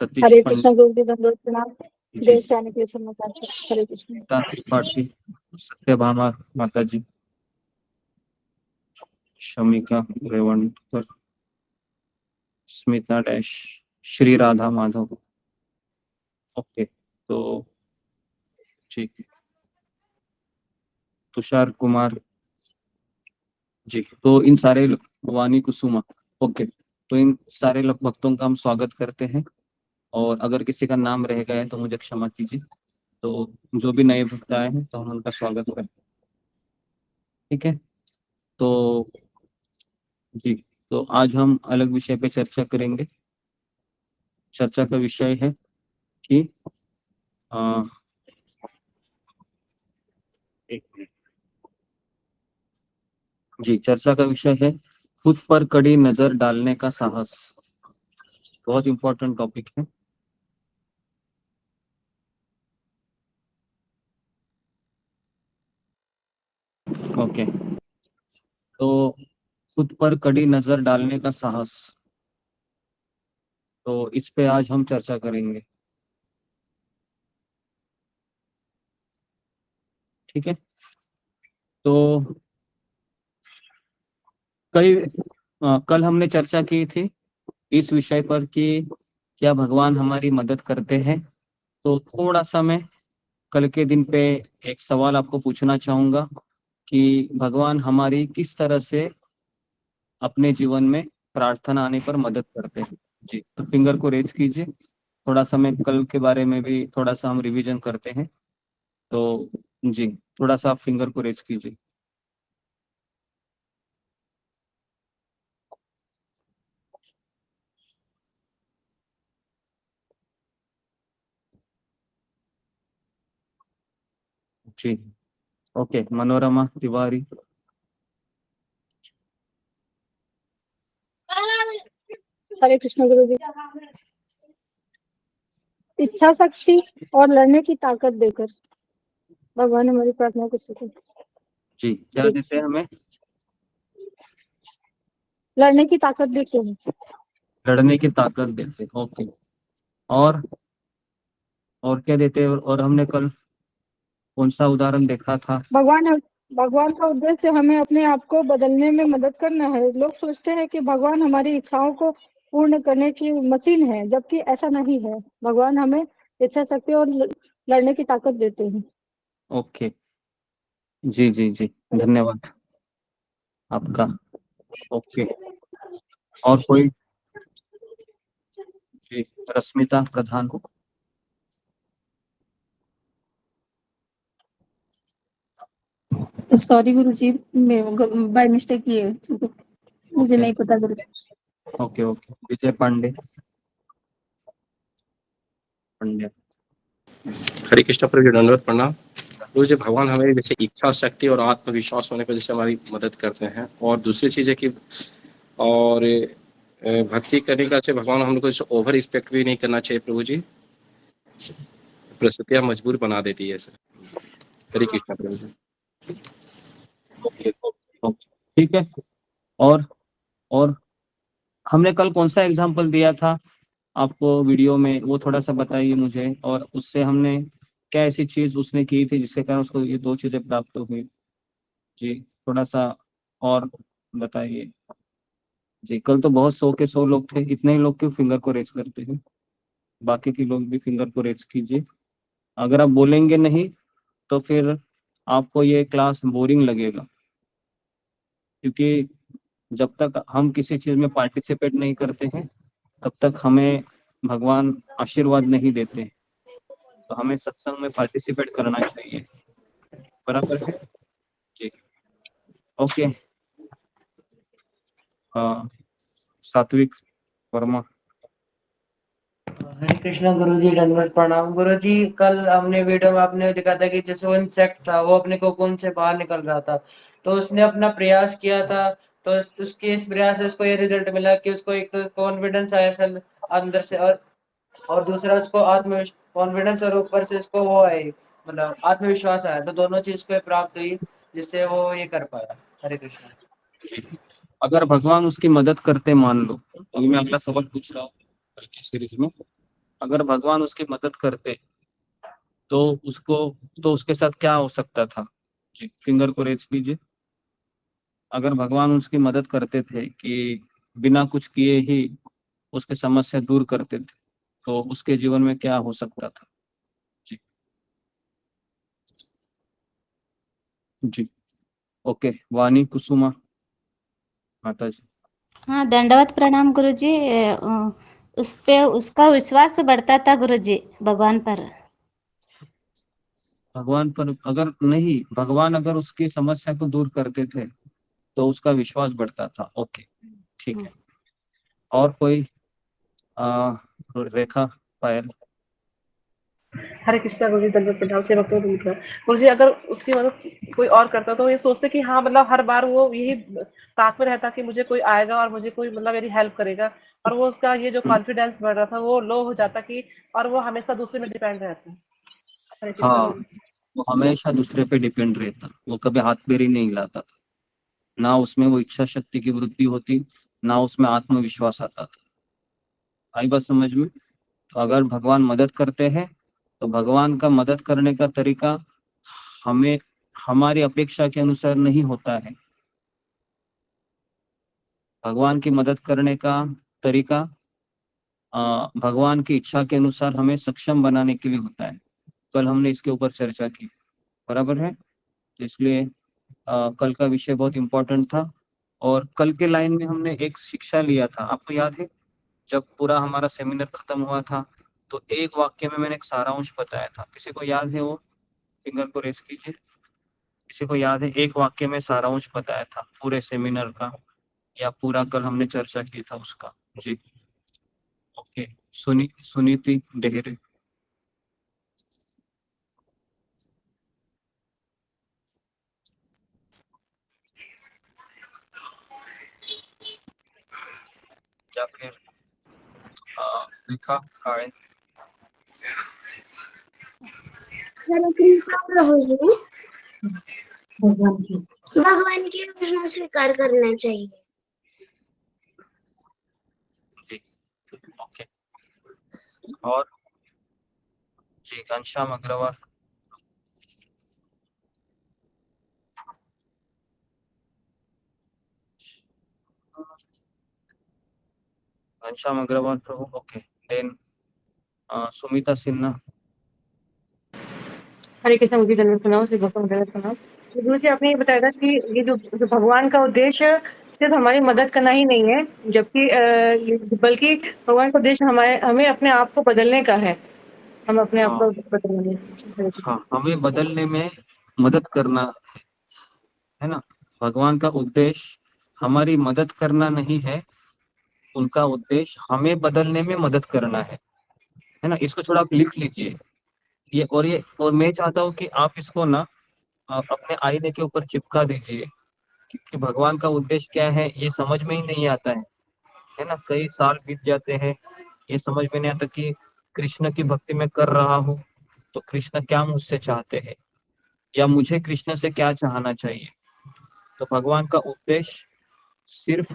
सतीश हरे कृष्ण गुरु जी, दंडवत प्रणाम। देश से आने के लिए क्षमा प्रार्थना। हरे कृष्ण। त्रिपाठी, सत्यभामा माता जी, शमिका रेवणकर, स्मिता डैश, श्री राधा माधव, ओके, तो ठीक है, तुषार कुमार जी, तो इन सारे वानी कुसुमा, ओके, तो इन सारे भक्तों का हम स्वागत करते हैं और अगर किसी का नाम रह गया है तो मुझे क्षमा कीजिए। तो जो भी नए भक्त आए हैं तो हम उनका स्वागत करते हैं, ठीक है। तो जी, तो आज हम अलग विषय पे चर्चा करेंगे। चर्चा का विषय है कि एक मिनट जी, चर्चा का विषय है खुद पर कड़ी नजर डालने का साहस। बहुत इंपॉर्टेंट टॉपिक है। ओके, तो खुद पर कड़ी नजर डालने का साहस, तो इस पे आज हम चर्चा करेंगे, ठीक है। तो कल हमने चर्चा की थी इस विषय पर कि क्या भगवान हमारी मदद करते हैं। तो थोड़ा सा मैं कल के दिन पे एक सवाल आपको पूछना चाहूंगा कि भगवान हमारी किस तरह से अपने जीवन में प्रार्थना आने पर मदद करते हैं। जी, तो फिंगर को रेज कीजिए। थोड़ा सा मैं कल के बारे में भी थोड़ा सा हम रिवीजन करते हैं, तो जी थोड़ा सा आप फिंगर को रेज कीजिए। जी, ओके, मनोरमा तिवारी, हरे कृष्ण गुरु जी। इच्छा शक्ति और लड़ने की ताकत देकर भगवान हमारी प्रार्थना को सुने। जी, क्या देते हैं हमें? लड़ने की ताकत देते हैं। लड़ने की ताकत देते हैं, ओके। और क्या देते हैं? और हमने कल कौन सा उदाहरण देखा था? भगवान का उद्देश्य हमें अपने आप को बदलने में मदद करना है। लोग सोचते हैं कि भगवान हमारी इच्छाओं को पूर्ण करने की मशीन है, जबकि ऐसा नहीं है। भगवान हमें इच्छा शक्ति और लड़ने की ताकत देते हैं। ओके, जी जी जी, धन्यवाद आपका। ओके, और कोई? जी, रश्मिता प्रधान। सॉरी गुरुजी, मैं बाय मिस्टेक किए, मुझे नहीं पता गुरुजी। ओके ओके, विजय पांडे। हरे कृष्ण प्रभु, दंडवत प्रणाम। तो जो भगवान हमें जैसे इच्छा शक्ति और आत्मविश्वास होने पर जैसे हमारी मदद करते हैं। और दूसरी चीज़ है कि और भक्ति करने का से भगवान हम लोग को जैसे ओवर रिस्पेक्ट भी नहीं करना चाहिए प्रभु जी, परिस्थितियाँ मजबूर बना देती है सर। हरे कृष्णा प्रभु जी। ठीक है। और हमने कल कौन सा एग्जाम्पल दिया था आपको वीडियो में, वो थोड़ा सा बताइए मुझे। और उससे हमने क्या ऐसी चीज उसने की थी जिसके कारण उसको ये 2 चीजें प्राप्त हुई जी, थोड़ा सा और बताइए जी। कल तो बहुत 100 के 100 लोग थे, इतने ही लोग क्यों फिंगर को रेज करते हैं? बाकी के लोग भी फिंगर को रेज कीजिए। अगर आप बोलेंगे नहीं तो फिर आपको ये क्लास बोरिंग लगेगा, क्योंकि जब तक हम किसी चीज में पार्टिसिपेट नहीं करते हैं तब तक हमें भगवान आशीर्वाद नहीं देते। तो हमें सत्संग में पार्टिसिपेट करना चाहिए, बराबर है जी। ओके। सात्विक वर्मा। हरे कृष्णा गुरु जी, दंडवत प्रणाम। गुरु जी, कल हमने वीडियो में आपने दिखा था कि जैसे वो इंसेक्ट था, वो अपने कोकून से बाहर निकल रहा था, तो उसने अपना प्रयास किया था, तो उसके इस प्रयास से उसको ये रिजल्ट मिला कि उसको एक तो कॉन्फिडेंस आया सल अंदर से, और दूसरा उसको आत्मविश्वास, कॉन्फिडेंस और ऊपर से उसको वो है मतलब आत्मविश्वास आया। तो दोनों चीज को प्राप्त हुई जिससे वो ये कर पाया। हरे कृष्णा। अगर भगवान उसकी मदद करते, मान लो, अभी मैं अगला सवाल पूछ रहा हूँ सीरीज में, अगर भगवान उसकी मदद करते तो उसके साथ क्या हो सकता था जी? फिंगर को रेज कीजिए। अगर भगवान उसकी मदद करते थे कि बिना कुछ किए ही उसके समस्या दूर करते थे, तो उसके जीवन में क्या हो सकता था जी? जी ओके। वाणी कुसुमा माता जी। हाँ, दंडवत प्रणाम गुरुजी। उस पे उसका विश्वास बढ़ता था गुरुजी, भगवान पर। भगवान पर अगर नहीं, भगवान अगर उसकी समस्या को दूर करते थे तो उसका विश्वास बढ़ता था। ओके ठीक है। और कोई रेखा पायल। हरे कृष्णा गुरु जी, दंडवत प्रणाम। से भक्तों को गुरु जी, अगर उसकी मदद कोई और करता तो ये सोचते कि हाँ मतलब हर बार वो यही ताक में रहता कि मुझे कोई आएगा और मुझे कोई मतलब मेरी हेल्प करेगा, और वो उसका ये जो कॉन्फिडेंस बढ़ रहा था वो लो हो जाता कि, और वो हमेशा दूसरे में डिपेंड रहता। हरे कृष्णा हाँ, गुरु जी। वो हमेशा दूसरे पे डिपेंड रहता, वो कभी हाथ पैर ही नहीं हिलाता था, ना उसमें वो इच्छा शक्ति की वृद्धि होती, ना उसमें आत्मविश्वास आता था। आई बात समझ में? तो अगर भगवान मदद करते हैं तो भगवान का मदद करने का तरीका हमें हमारी अपेक्षा के अनुसार नहीं होता है। भगवान की मदद करने का तरीका भगवान की इच्छा के अनुसार हमें सक्षम बनाने के लिए होता है। कल हमने इसके ऊपर चर्चा की, बराबर है? तो इसलिए कल का विषय बहुत इंपॉर्टेंट था। और कल के लाइन में हमने एक शिक्षा लिया था, आपको याद है? जब पूरा हमारा सेमिनार खत्म हुआ था तो एक वाक्य में मैंने एक सारांश बताया था। किसी को याद है? वो फिंगर को रेस कीजिए। किसी को याद है? एक वाक्य में सारांश बताया था पूरे सेमिनार का, या पूरा कल हमने चर्चा की था उसका जी। ओके। सुनीति डेहरे। या फिर रेखा काळे। भगवान की योजना स्वीकार करना चाहिए जी ओके। और जी घनश्याम अग्रवाल। घनश्याम अग्रवाल प्रभु। Okay then Sumita Sinha. हरे कृष्ण मुझे दंडवत प्रणाम। श्री भगवान दंडवत प्रणाम। गुरु जी, आपने ये बताया था कि ये जो भगवान का उद्देश्य सिर्फ हमारी मदद करना ही नहीं है, जबकि बल्कि भगवान का उद्देश्य हमें अपने आप को बदलने का है। हम अपने आप को बदलने। हाँ, हमें बदलने में मदद करना है ना। भगवान का उद्देश्य हमारी मदद करना नहीं है, उनका उद्देश्य हमें बदलने में मदद करना है ना। इसको थोड़ा आप लिख लीजिए। और मैं चाहता हूँ कि आप इसको ना अपने आईने के ऊपर चिपका दीजिए, क्योंकि भगवान का उद्देश्य क्या है ये समझ में ही नहीं आता है ना। कई साल बीत जाते हैं, ये समझ में नहीं आता कि कृष्ण की भक्ति में कर रहा हूँ तो कृष्ण क्या मुझसे चाहते हैं या मुझे कृष्ण से क्या चाहना चाहिए। तो भगवान का उद्देश्य सिर्फ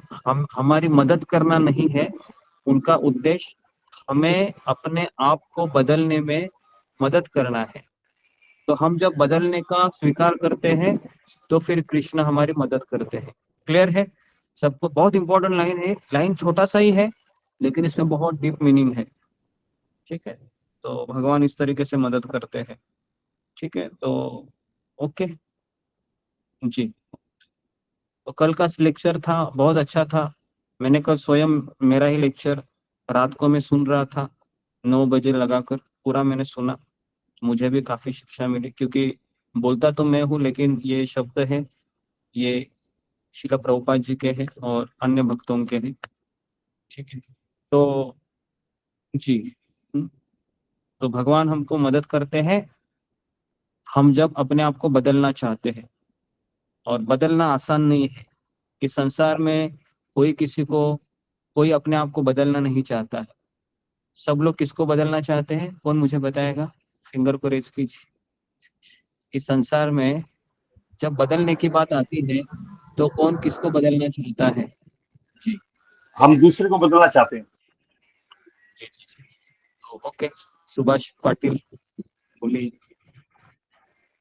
हमारी मदद करना नहीं है, उनका उद्देश्य हमें अपने आप को बदलने में मदद करना है। तो हम जब बदलने का स्वीकार करते हैं तो फिर कृष्ण हमारी मदद करते हैं। क्लियर है सबको? बहुत इंपॉर्टेंट लाइन है, लाइन छोटा सा ही है लेकिन इसमें बहुत डीप मीनिंग है। ठीक है, तो भगवान इस तरीके से मदद करते हैं। ठीक है, तो ओके जी। तो कल का लेक्चर था, बहुत अच्छा था। मैंने कल स्वयं मेरा ही लेक्चर रात को मैं सुन रहा था 9 बजे लगाकर, पूरा मैंने सुना। मुझे भी काफी शिक्षा मिली, क्योंकि बोलता तो मैं हूँ लेकिन ये शब्द है ये श्रील प्रभुपाद जी के हैं और अन्य भक्तों के हैं। ठीक है, तो जी तो भगवान हमको मदद करते हैं हम जब अपने आप को बदलना चाहते हैं। और बदलना आसान नहीं है। इस संसार में कोई अपने आप को बदलना नहीं चाहता है। सब लोग किसको बदलना चाहते हैं? कौन मुझे बताएगा? फिंगर को रेज कीजिए। इस संसार में जब बदलने की बात आती है तो कौन किसको बदलना चाहता है? जी, हम दूसरे को बदलना चाहते हैं। जी जी जी। तो ओके, सुभाष पाटिल बोलिए।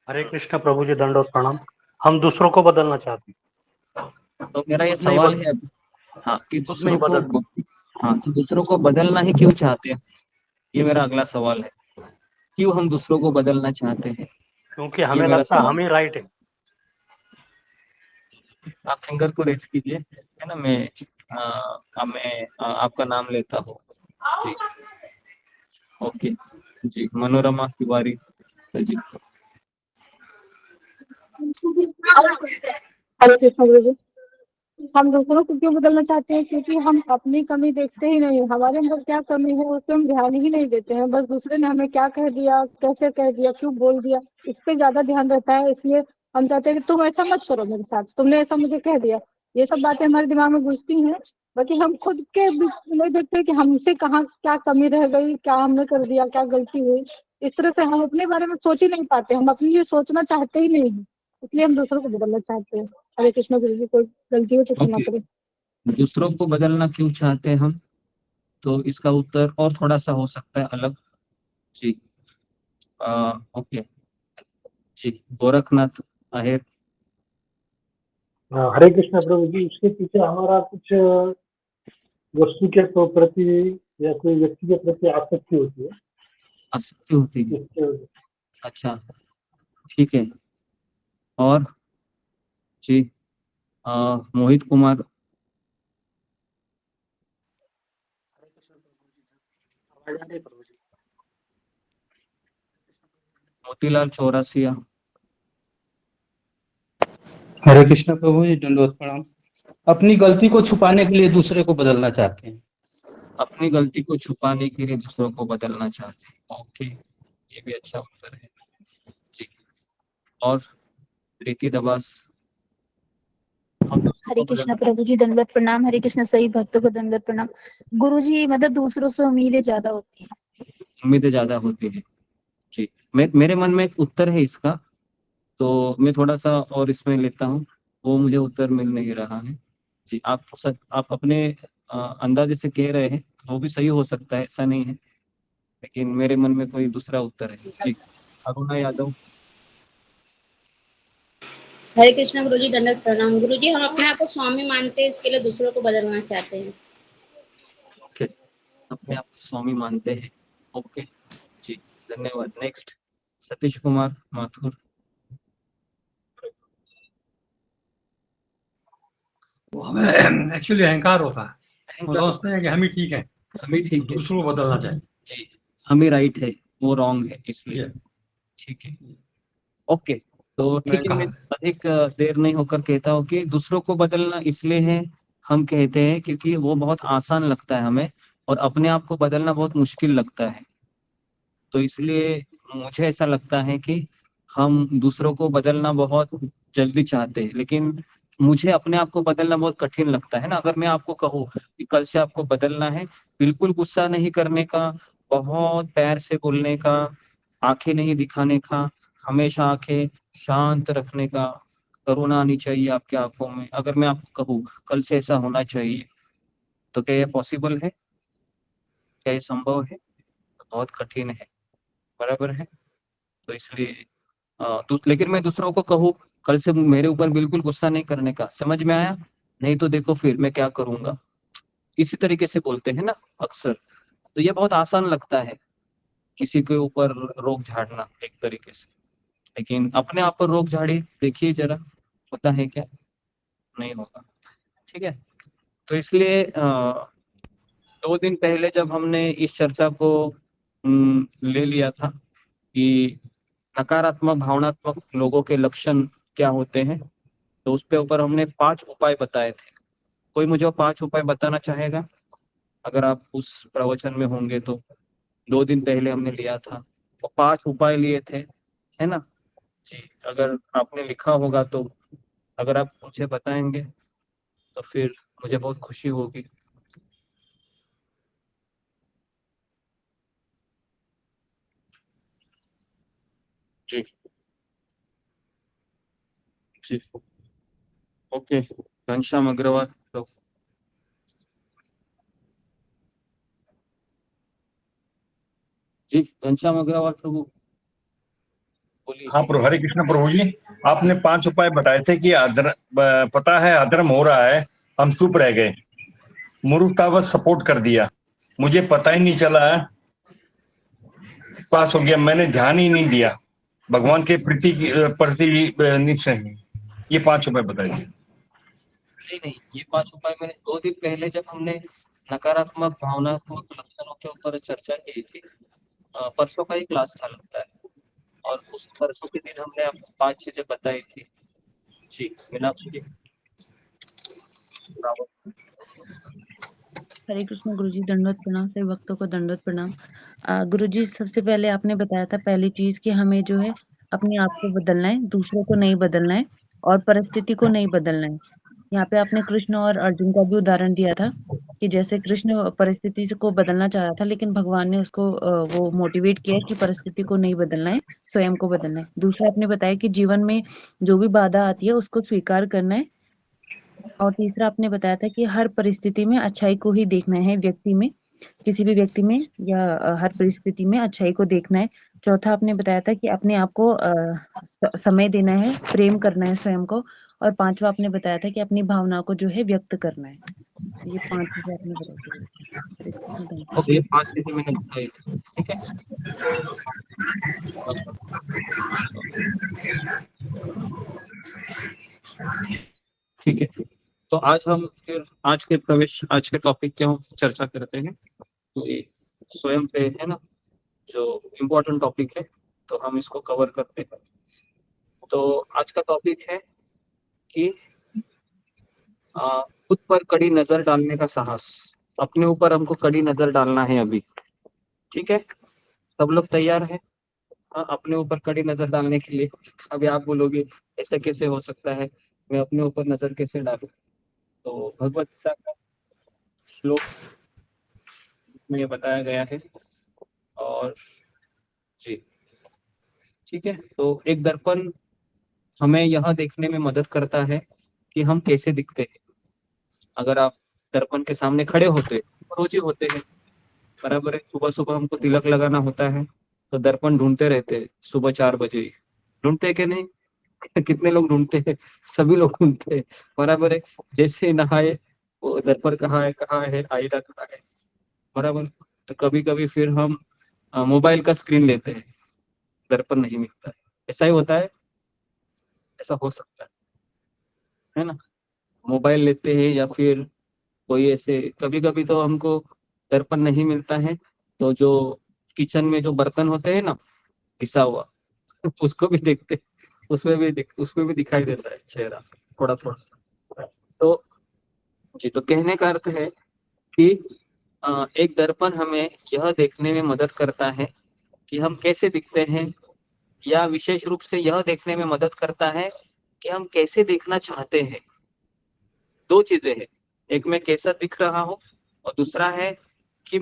हरे कृष्ण प्रभु जी, दंडवत प्रणाम। हम दूसरों को बदलना चाहते हैं। तो मेरा ये सवाल है हाँ कि दूसरों को तो दूसरों को बदलना ही क्यों चाहते हैं? ये मेरा अगला सवाल है, क्यों हम दूसरों को बदलना चाहते हैं? क्योंकि हमें लगता है हम ही राइट है। आप फिंगर को रेज कीजिए, है ना। मैं आपका नाम लेता हूँ। जी ओके जी, मनोरमा तिवारी जी। हरे कृष्ण गुरु जी। हम दूसरों को क्यों बदलना चाहते हैं? क्योंकि हम अपनी कमी देखते ही नहीं, हमारे अंदर क्या कमी है उस पर हम ध्यान ही नहीं देते हैं। बस दूसरे ने हमें क्या कह दिया, कैसे कह दिया, क्यों बोल दिया, इस पे ज्यादा ध्यान रहता है। इसलिए हम चाहते हैं कि तुम ऐसा मत करो मेरे साथ, तुमने ऐसा मुझे कह दिया। ये सब बातें हमारे दिमाग में घुसती हैं, बाकी हम खुद के नहीं देखते कि हमसे कहाँ क्या कमी रह गई, क्या हमने कर दिया, क्या गलती हुई। इस तरह से हम अपने बारे में सोच ही नहीं पाते, हम अपने लिए सोचना चाहते ही नहीं है, इसलिए हम दूसरों को बदलना चाहते हैं। हरे कृष्ण गुरु जी, कोई गलती हो तो क्षमा करें। दूसरों को बदलना क्यों चाहते हैं हम? तो इसका उत्तर और थोड़ा सा हो सकता है अलग। जी ओके जी, गोरखनाथ आहेर। हरे कृष्ण प्रभु जी, उसके पीछे हमारा कुछ वस्तु के प्रति या कोई व्यक्ति के प्रति आसक्ति होती है। आसक्ति होती है, अच्छा ठीक है। और जी मोहित कुमार। मोतीलाल चौरसिया। हरे कृष्ण प्रभु जी, दंडवत प्रणाम। अपनी गलती को छुपाने के लिए दूसरे को बदलना चाहते हैं। अपनी गलती को छुपाने के लिए दूसरों को बदलना चाहते हैं, ओके, ये भी अच्छा उत्तर है जी। और प्रीति दबास। हरे कृष्ण प्रभु जी, दंडवत प्रणाम। हरे कृष्ण सभी भक्तों को दंडवत प्रणाम। गुरु जी, मतलब दूसरों से उम्मीदें ज्यादा होती हैं। उम्मीदें ज्यादा होती है जी। मेरे मन में एक उत्तर है इसका, तो मैं थोड़ा सा और इसमें लेता हूँ, वो मुझे उत्तर मिल नहीं रहा है जी। आप अपने अंदाजे से कह रहे हैं, वो भी सही हो सकता है, ऐसा नहीं है, लेकिन मेरे मन में कोई दूसरा उत्तर है जी। अरुणा यादव। हरे कृष्ण गुरु जी, दंडवत प्रणाम। गुरु जी, हम अपने आप को स्वामी मानते हैं, इसके लिए दूसरों को बदलना चाहते हैं। ओके, अपने आप को स्वामी मानते हैं, ओके जी, धन्यवाद। नेक्स्ट सतीश कुमार माथुर। वो हमें एक्चुअली अहंकार होता है, वो समझते हैं कि हम ही ठीक हैं, हम ही ठीक है, दूसरों को बदलना चाहिए जी, हम ही राइट है, वो रॉन्ग है, इसलिए ठीक है ओके। तो ठीक है, मैं अधिक देर नहीं होकर कहता हूँ कि दूसरों को बदलना इसलिए है, हम कहते हैं क्योंकि वो बहुत आसान लगता है हमें, और अपने आप को बदलना बहुत मुश्किल लगता है। तो इसलिए मुझे ऐसा लगता है कि हम दूसरों को बदलना बहुत जल्दी चाहते हैं, लेकिन मुझे अपने आप को बदलना बहुत कठिन लगता है ना। अगर मैं आपको कहूँ कि कल से आपको बदलना है, बिल्कुल गुस्सा नहीं करने का, बहुत प्यार से बोलने का, आंखें नहीं दिखाने का, हमेशा आंखें शांत रखने का, करुणा आनी चाहिए आपकी आंखों में, अगर मैं आपको कहूँ कल से ऐसा होना चाहिए, तो क्या ये पॉसिबल है? क्या ये संभव है? बहुत कठिन है, बराबर है। तो इसलिए लेकिन मैं दूसरों को कहूँ कल से मेरे ऊपर बिल्कुल गुस्सा नहीं करने का, समझ में आया? नहीं तो देखो फिर मैं क्या करूंगा, इसी तरीके से बोलते हैं ना अक्सर। तो ये बहुत आसान लगता है किसी के ऊपर रोक झाड़ना एक तरीके से, लेकिन अपने आप पर रोक झाड़ी देखिए जरा, होता है क्या? नहीं होगा। ठीक है, तो इसलिए 2 दिन पहले जब हमने इस चर्चा को ले लिया था कि नकारात्मक भावनात्मक लोगों के लक्षण क्या होते हैं, तो उस पे ऊपर हमने 5 उपाय बताए थे। कोई मुझे 5 उपाय बताना चाहेगा अगर आप उस प्रवचन में होंगे तो? 2 दिन पहले हमने लिया था, वो 5 उपाय लिए थे, है ना जी? अगर आपने लिखा होगा तो अगर आप मुझे बताएंगे तो फिर मुझे बहुत खुशी होगी। जी जी, ओके। घनश्याम अग्रवाल तो जी, घनश्याम अग्रवाल प्रभु बोलिए। हाँ प्रभु, हरे कृष्ण प्रभु जी। आपने 5 उपाय बताए थे कि पता है अधर्म हो रहा है, हम चुप रह गए, मूर्खतावश सपोर्ट कर दिया, मुझे पता ही नहीं चला, पास हो गया, मैंने ध्यान ही नहीं दिया, भगवान के प्रति नहीं। ये 5 उपाय बताइए। नहीं नहीं, ये 5 उपाय मैंने 2 दिन पहले जब हमने नकारात्मक भावनात्मक लक्षणों के ऊपर चर्चा की थी, परसों का ही क्लास था लगता है, और उस परसों के दिन हमने आपको 5 चीजें बताई थी। जी मीनाक्षी जी। हरे कृष्ण गुरुजी, दंडवत प्रणाम। सभी भक्तों को दंडवत प्रणाम। गुरुजी, सबसे पहले आपने बताया था पहली चीज कि हमें जो है अपने आप को बदलना है, दूसरों को नहीं बदलना है और परिस्थिति को नहीं बदलना है। यहाँ पे आपने कृष्ण और अर्जुन का भी उदाहरण दिया था कि जैसे कृष्ण परिस्थिति को बदलना चाह रहा था, लेकिन भगवान ने उसको वो मोटिवेट किया कि परिस्थिति को नहीं बदलना है, स्वयं को बदलना है। दूसरा आपने बताया कि जीवन में जो भी बाधा आती है उसको स्वीकार करना है। और तीसरा आपने बताया था कि हर परिस्थिति में अच्छाई को ही देखना है, व्यक्ति में, किसी भी व्यक्ति में या हर परिस्थिति में अच्छाई को देखना है। चौथा आपने बताया था कि अपने आप को समय देना है, प्रेम करना है स्वयं को। और पांचवा आपने बताया था कि अपनी भावना को जो है व्यक्त करना है। ये 5 चीजें आपने बताई थी। ओके, ये 5 चीजें मैंने बताई थी, ठीक है। ठीक है, तो आज हम फिर आज के टॉपिक की हम चर्चा करते हैं। तो ये स्वयं पे है ना, जो इम्पोर्टेंट टॉपिक है, तो हम इसको कवर करते हैं। तो आज का टॉपिक है कि खुद पर कड़ी नजर डालने का साहस। अपने ऊपर हमको कड़ी नजर डालना है अभी, ठीक है? सब लोग तैयार हैं अपने ऊपर कड़ी नजर डालने के लिए? अभी आप बोलोगे ऐसा कैसे हो सकता है, मैं अपने ऊपर नजर कैसे डालूं? तो भगवत गीता का श्लोक इसमें ये बताया गया है, और जी ठीक है। तो एक दर्पण हमें यह देखने में मदद करता है कि हम कैसे दिखते हैं। अगर आप दर्पण के सामने खड़े होते, रोज ही होते हैं, बराबर है, सुबह सुबह हमको तिलक लगाना होता है, तो दर्पण ढूंढते रहते हैं, सुबह 4 बजे ही ढूंढते कि नहीं? कितने लोग ढूंढते हैं? सभी लोग ढूंढते हैं, बराबर है। जैसे नहाए वो दर्पण कहाँ है, आईना कहाँ है, बराबर। तो कभी कभी फिर हम मोबाइल का स्क्रीन लेते हैं, दर्पण नहीं मिलता है, ऐसा ही होता है, ऐसा हो सकता है ना? मोबाइल लेते हैं या फिर कोई ऐसे, कभी कभी तो हमको दर्पण नहीं मिलता है, तो जो किचन में जो बर्तन होते हैं ना घिसा हुआ उसको भी देखते, उसमें भी दिखाई देता है चेहरा थोड़ा थोड़ा। तो जी, तो कहने का अर्थ है कि एक दर्पण हमें यह देखने में मदद करता है कि हम कैसे दिखते हैं, या विशेष रूप से यह देखने में मदद करता है कि हम कैसे दिखना चाहते हैं। दो चीजें हैं, एक मैं कैसा दिख रहा हूँ और दूसरा है कि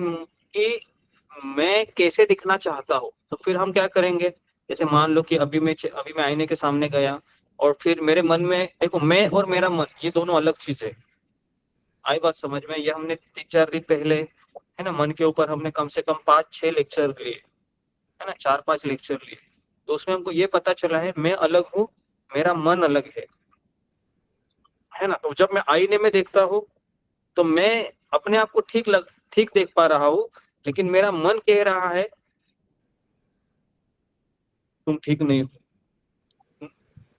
मैं कैसे दिखना चाहता हूँ। तो फिर हम क्या करेंगे, जैसे मान लो कि अभी मैं आईने के सामने गया और फिर मेरे मन में, देखो मैं और मेरा मन ये दोनों अलग चीज है। आई बात समझ में? ये हमने 3-4 दिन पहले है ना मन के ऊपर हमने कम से कम 5-6 लेक्चर लिए, है ना 4-5 लेक्चर लिए। तो उसमें हमको ये पता चला है मैं अलग हूँ, मेरा मन अलग है ना। तो जब मैं आईने में देखता हूँ तो मैं अपने आप को ठीक देख पा रहा हूँ, लेकिन मेरा मन कह रहा है तुम ठीक नहीं हो,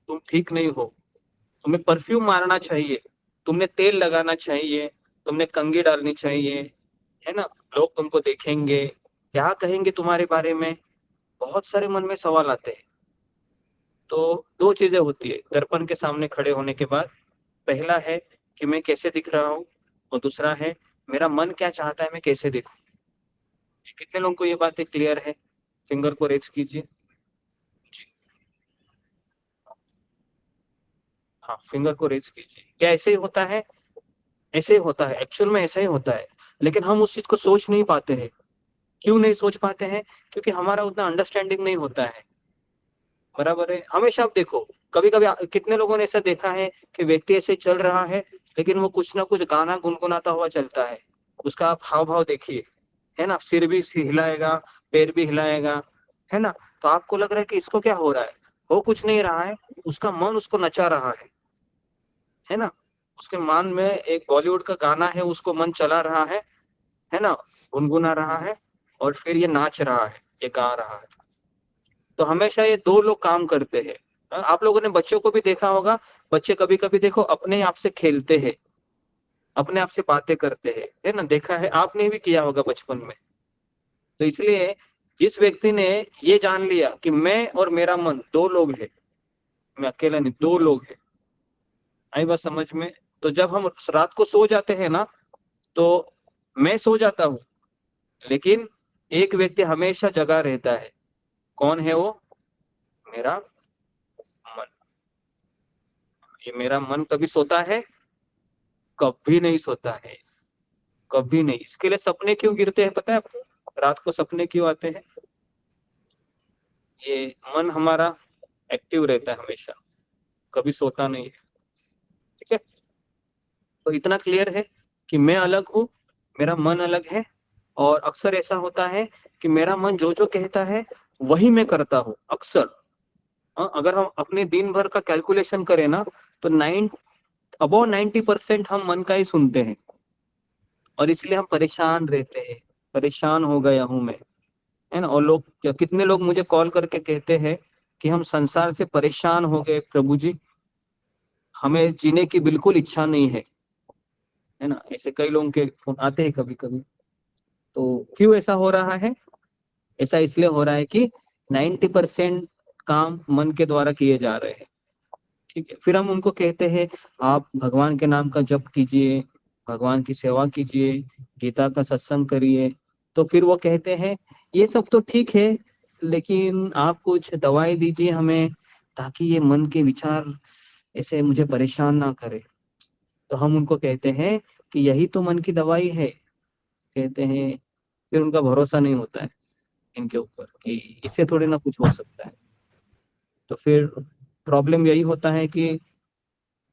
तुम ठीक नहीं हो, तुम्हें परफ्यूम मारना चाहिए, तुमने तेल लगाना चाहिए, तुमने कंघी डालनी चाहिए, है ना। लोग तुमको देखेंगे, क्या कहेंगे तुम्हारे बारे में, बहुत सारे मन में सवाल आते हैं। तो दो चीजें होती है दर्पण के सामने खड़े होने के बाद, पहला है कि मैं कैसे दिख रहा हूँ और दूसरा है मेरा मन क्या चाहता है मैं कैसे दिखूं। कितने लोगों को ये बातें क्लियर है? फिंगर को रेज कीजिए। हाँ, फिंगर को रेज कीजिए। क्या ऐसे ही होता है? ऐसे ही होता है, एक्चुअल में ऐसा ही होता है, लेकिन हम उस चीज को सोच नहीं पाते हैं। क्यों नहीं सोच पाते हैं? क्योंकि हमारा उतना अंडरस्टैंडिंग नहीं होता है। बराबर है। हमेशा आप देखो, कभी कभी कितने लोगों ने ऐसा देखा है कि व्यक्ति ऐसे चल रहा है लेकिन वो कुछ ना कुछ गाना गुनगुनाता हुआ चलता है। उसका आप हाव भाव देखिए, है ना, सिर भी हिलाएगा, पैर भी हिलाएगा, है ना। तो आपको लग रहा है कि इसको क्या हो रहा है, वो कुछ नहीं रहा है, उसका मन उसको नचा रहा है ना। उसके मन में एक बॉलीवुड का गाना है, उसको मन चला रहा है ना, गुनगुना रहा है और फिर ये नाच रहा है, ये गा रहा है। तो हमेशा ये दो लोग काम करते हैं। आप लोगों ने बच्चों को भी देखा होगा, बच्चे कभी कभी देखो अपने आप से खेलते हैं, अपने आप से बातें करते हैं, है ना, देखा है, आपने भी किया होगा बचपन में। तो इसलिए जिस व्यक्ति ने ये जान लिया कि मैं और मेरा मन दो लोग हैं, मैं अकेला नहीं, दो लोग हैं, आई बात समझ में? तो जब हम रात को सो जाते हैं ना, तो मैं सो जाता हूँ, लेकिन एक व्यक्ति हमेशा जगा रहता है। कौन है वो? मेरा मन। ये मेरा मन कभी सोता है? कभी नहीं सोता है, कभी नहीं। इसके लिए सपने क्यों गिरते हैं पता है आपको? रात को सपने क्यों आते हैं? ये मन हमारा एक्टिव रहता है हमेशा, कभी सोता नहीं है। ठीक है, तो इतना क्लियर है कि मैं अलग हूँ, मेरा मन अलग है। और अक्सर ऐसा होता है कि मेरा मन जो जो कहता है वही मैं करता हूँ अक्सर। अगर हम अपने दिन भर का कैलकुलेशन करें ना, तो अबाउट 90% हम मन का ही सुनते हैं, और इसलिए हम परेशान रहते हैं। परेशान हो गया हूं मैं, है ना। और कितने लोग मुझे कॉल करके कहते हैं कि हम संसार से परेशान हो गए प्रभु जी, हमें जीने की बिल्कुल इच्छा नहीं है ना। ऐसे कई लोगों के फोन आते हैं कभी कभी। तो क्यों ऐसा हो रहा है? ऐसा इसलिए हो रहा है कि 90% काम मन के द्वारा किए जा रहे हैं। ठीक है, फिर हम उनको कहते हैं आप भगवान के नाम का जप कीजिए, भगवान की सेवा कीजिए, गीता का सत्संग करिए। तो फिर वो कहते हैं ये सब तो ठीक है, लेकिन आप कुछ दवाई दीजिए हमें, ताकि ये मन के विचार ऐसे मुझे परेशान ना करे। तो हम उनको कहते हैं कि यही तो मन की दवाई है। कहते हैं, फिर उनका भरोसा नहीं होता है इनके ऊपर कि इससे थोड़ी ना कुछ हो सकता है। तो फिर प्रॉब्लम यही होता है कि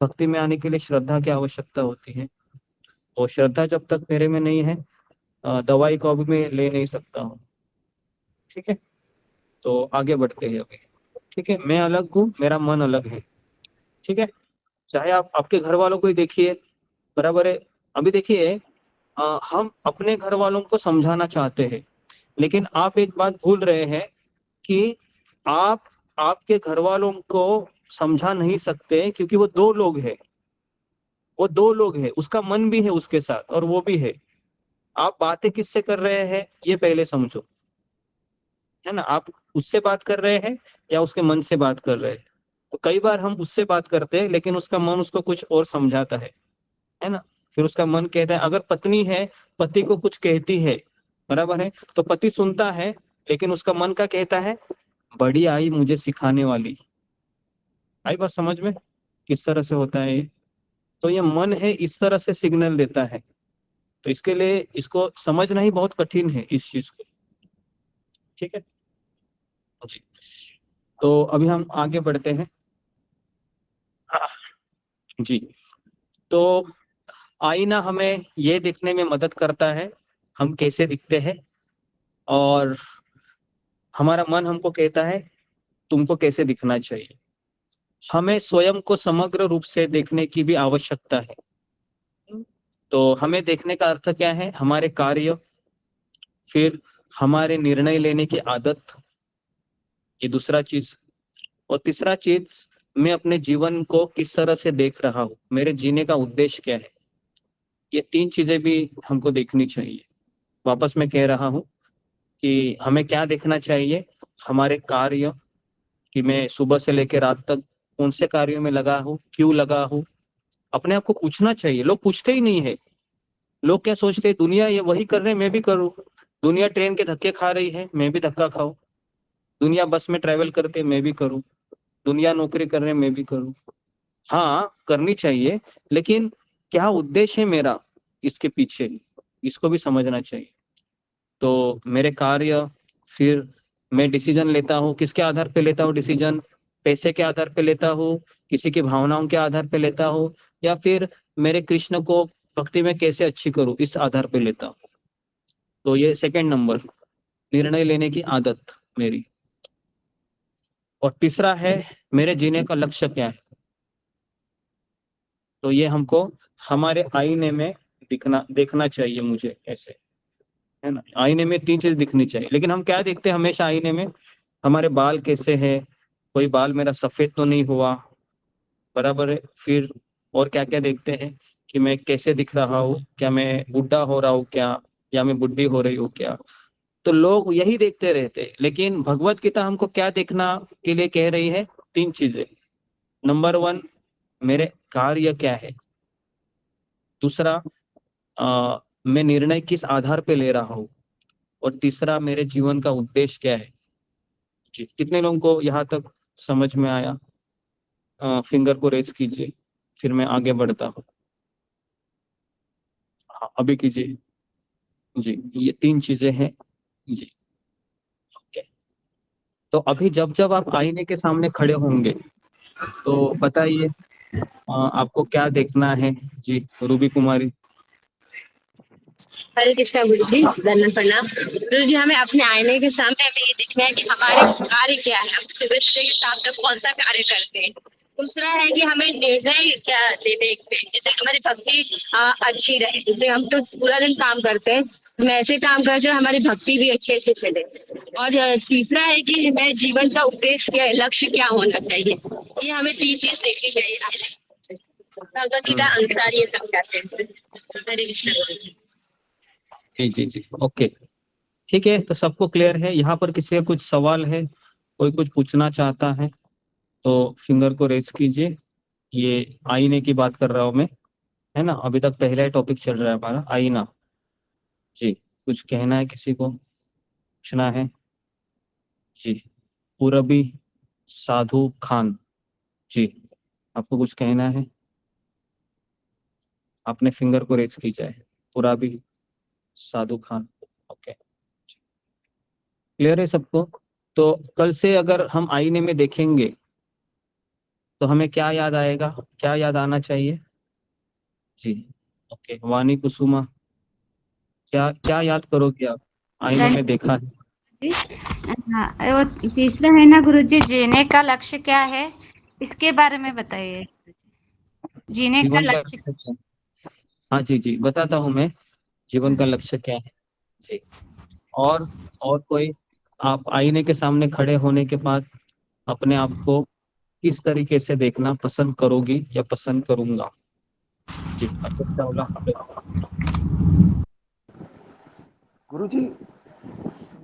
भक्ति में आने के लिए श्रद्धा की आवश्यकता होती है, और श्रद्धा जब तक मेरे में नहीं है, दवाई को अभी मैं ले नहीं सकता हूँ। ठीक है, तो आगे बढ़ते हैं अभी। ठीक है, मैं अलग हूँ, मेरा मन अलग है। ठीक है, चाहे आप आपके घर वालों को ही देखिए, बराबर है। अभी देखिए, हम अपने घर वालों को समझाना चाहते हैं, लेकिन आप एक बात भूल रहे हैं कि आप आपके घर वालों को समझा नहीं सकते, क्योंकि वो दो लोग हैं, वो दो लोग हैं, उसका मन भी है उसके साथ और वो भी है। आप बातें किससे कर रहे हैं ये पहले समझो, है ना। आप उससे बात कर रहे हैं या उसके मन से बात कर रहे हैं? तो कई बार हम उससे बात करते हैं, लेकिन उसका मन उसको कुछ और समझाता है ना। फिर उसका मन कहता है, अगर पत्नी है, पति को कुछ कहती है, बराबर है, तो पति सुनता है, लेकिन उसका मन का कहता है बड़ी आई मुझे सिखाने वाली। आई बात समझ में किस तरह से होता है ये? तो ये मन है इस तरह से सिग्नल देता है, तो इसके लिए इसको समझना ही बहुत कठिन है इस चीज को। ठीक है जी, तो अभी हम आगे बढ़ते हैं जी। तो आईना हमें ये देखने में मदद करता है हम कैसे दिखते हैं, और हमारा मन हमको कहता है तुमको कैसे दिखना चाहिए। हमें स्वयं को समग्र रूप से देखने की भी आवश्यकता है। तो हमें देखने का अर्थ क्या है? हमारे कार्य, फिर हमारे निर्णय लेने की आदत, ये दूसरा चीज। और तीसरा चीज, मैं अपने जीवन को किस तरह से देख रहा हूँ, मेरे जीने का उद्देश्य क्या है। ये तीन चीजें भी हमको देखनी चाहिए। वापस मैं कह रहा हूँ कि हमें क्या देखना चाहिए, हमारे कार्य, कि मैं सुबह से लेकर रात तक कौन से कार्यों में लगा हूँ, क्यों लगा हूँ। अपने आप को पूछना चाहिए। लोग पूछते ही नहीं है। लोग क्या सोचते हैं, दुनिया ये वही कर रहे हैं मैं भी करूँ, दुनिया ट्रेन के धक्के खा रही है मैं भी धक्का खाऊं, दुनिया बस में ट्रैवल करते हैं मैं भी करूं, दुनिया नौकरी कर रहे हैं मैं भी करूं। हाँ करनी चाहिए, लेकिन क्या उद्देश्य है मेरा इसके पीछे, इसको भी समझना चाहिए। तो मेरे कार्य, फिर मैं डिसीजन लेता हूँ, किसके आधार पे लेता हूँ डिसीजन? पैसे के आधार पे लेता हूँ, किसी की भावनाओं के आधार पे लेता हूँ, या फिर मेरे कृष्ण को भक्ति में कैसे अच्छी करूँ इस आधार पे लेता हूँ। तो ये सेकंड नंबर, निर्णय लेने की आदत मेरी। और तीसरा है मेरे जीने का लक्ष्य क्या है। तो ये हमको हमारे आईने में देखना चाहिए मुझे ऐसे, है ना। आईने में तीन चीज दिखनी चाहिए, लेकिन हम क्या देखते हैं हमेशा आईने में? हमारे बाल कैसे है, कोई बाल मेरा सफेद तो नहीं हुआ, बराबर है। फिर और क्या क्या देखते हैं कि मैं कैसे दिख रहा हूँ, क्या मैं बुढ़ा हो रहा हूँ क्या, या मैं बुढ़ी हो रही हूँ क्या। तो लोग यही देखते रहते हैं, लेकिन भगवत गीता हमको क्या देखना के लिए कह रही है? तीन चीजें। नंबर 1, मेरे कार्य क्या है। दूसरा, मैं निर्णय किस आधार पे ले रहा हूँ। और तीसरा, मेरे जीवन का उद्देश्य क्या है। जी, कितने लोगों को यहाँ तक समझ में आया? फिंगर को रेज कीजिए, फिर मैं आगे बढ़ता हूँ। हाँ अभी कीजिए जी। ये तीन चीजें हैं जी। ओके, तो अभी जब जब आप आईने के सामने खड़े होंगे तो बताइए आपको क्या देखना है जी। रूबी कुमारी। हरे कृष्णा गुरु जी, धन्यवाद प्रणाम। गुरु जी, हमें अपने आईने के सामने हमें ये देखना है कि हमारे कार्य क्या है, हम सुबह से शाम तक कौन सा कार्य करते हैं। दूसरा है कि हमें निर्णय क्या लेने पे, जैसे हमारी भक्ति अच्छी रहे। जैसे हम तो पूरा दिन काम करते हैं, हम ऐसे काम करें जो हमारी भक्ति भी अच्छे से चले। और तीसरा है कि हमें जीवन का उद्देश्य क्या है, लक्ष्य क्या होना चाहिए। ये हमें तीन चीज देखनी चाहिए। भगवत गीता अनुसार ये सब कहते हैं। हरे कृष्णा गुरु जी। जी ओके, ठीक है। तो सबको क्लियर है? यहाँ पर किसी का कुछ सवाल है, कोई कुछ पूछना चाहता है तो फिंगर को रेज कीजिए। ये आईने की बात कर रहा हूँ मैं, है ना। अभी तक पहला टॉपिक चल रहा है हमारा आईना जी। कुछ कहना है किसी को, पूछना है जी। पूरबी साधु खान जी, आपको कुछ कहना है? आपने फिंगर को रेज कीजिए। पूरबी साधु खान, ओके, क्लियर है सबको? तो कल से अगर हम आईने में देखेंगे तो हमें क्या याद आएगा, क्या याद आना चाहिए जी? ओके, वाणी कुसुमा, क्या क्या याद करोगे आप? आईने में देखा है हाँ, वो तीसरा है ना गुरुजी, जीने का लक्ष्य क्या है, इसके बारे में बताइए। जीने का जीवन का लक्ष्य। लक्ष्य। हाँ जी बताता हूँ मैं, जीवन का लक्ष्य क्या है जी। और कोई, आप आईने के सामने खड़े होने के बाद अपने आप को किस तरीके से देखना पसंद करोगी या पसंद करूंगा जी? अशोक चावला। गुरु जी,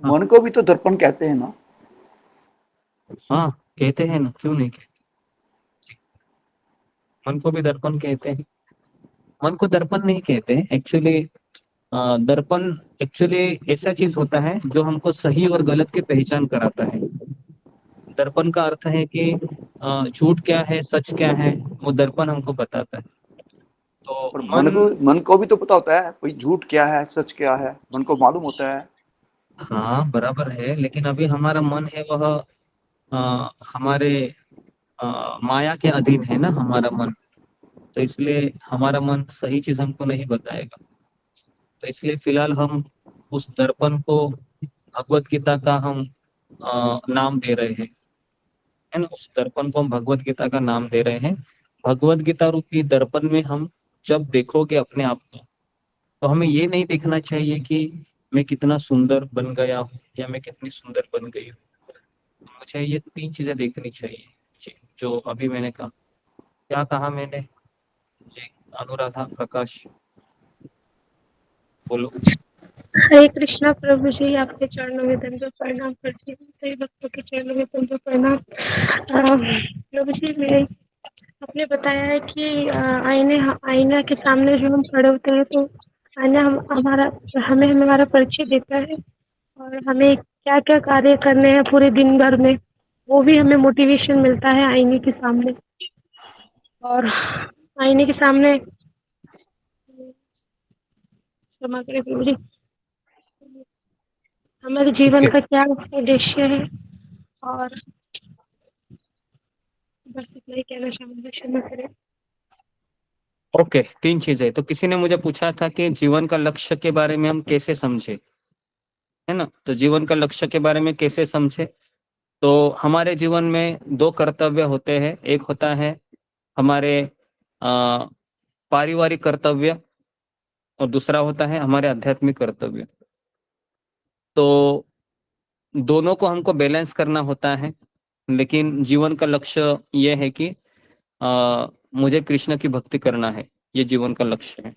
मन को भी तो दर्पण कहते हैं ना? हाँ कहते हैं ना, क्यों नहीं कहते जी। मन को भी दर्पण कहते हैं। मन को दर्पण नहीं कहते एक्चुअली, दर्पण एक्चुअली ऐसा चीज होता है जो हमको सही और गलत की पहचान कराता है। दर्पण का अर्थ है कि झूठ क्या है सच क्या है वो दर्पण हमको बताता है। तो और मन को भी तो पता होता है भाई झूठ क्या है सच क्या है, मन को मालूम होता है। हाँ बराबर है, लेकिन अभी हमारा मन है वह हमारे माया के अधीन है ना हमारा मन, तो इसलिए हमारा मन सही चीज हमको नहीं बताएगा। तो इसलिए फिलहाल हम उस दर्पण को भगवत गीता का हम नाम दे रहे हैं, है ना। उस दर्पण को हम भगवत गीता का नाम दे रहे हैं। भगवत गीता रूपी दर्पण में हम जब देखोगे अपने आप को, तो हमें ये नहीं देखना चाहिए कि मैं कितना सुंदर बन गया हूँ या मैं कितनी सुंदर बन गई हूँ। मुझे ये 3 चीजें देखनी चाहिए जो अभी मैंने कहा। क्या कहा मैंने जी? अनुराधा प्रकाश बोलो। हरे कृष्णा प्रभु जी, आपके चरणों में दंडवत प्रणाम करती हूँ। सही भक्तों के चरणों में दंडवत प्रणाम। प्रभु जी, मैं आपने बताया है कि आईना के सामने जो हम खड़े होते हैं तो आईना हमें हमारा परिचय देता है और हमें क्या क्या कार्य करने हैं पूरे दिन भर में, वो भी हमें मोटिवेशन मिलता है आईने के सामने। और आईने के सामने क्षमा करें प्रभु जी, हमारे जीवन का क्या उद्देश्य है, और बस इतना ही कहना चाहूंगा, क्षमा करें। ओके 3 चीजें। तो किसी ने मुझे पूछा था कि जीवन का लक्ष्य के बारे में हम कैसे समझे, है ना। तो जीवन का लक्ष्य के बारे में कैसे समझे, तो हमारे जीवन में 2 कर्तव्य होते हैं। एक होता है हमारे पारिवारिक कर्तव्य और दूसरा होता है हमारे आध्यात्मिक कर्तव्य। तो दोनों को हमको बैलेंस करना होता है, लेकिन जीवन का लक्ष्य ये है कि मुझे कृष्ण की भक्ति करना है, ये जीवन का लक्ष्य है।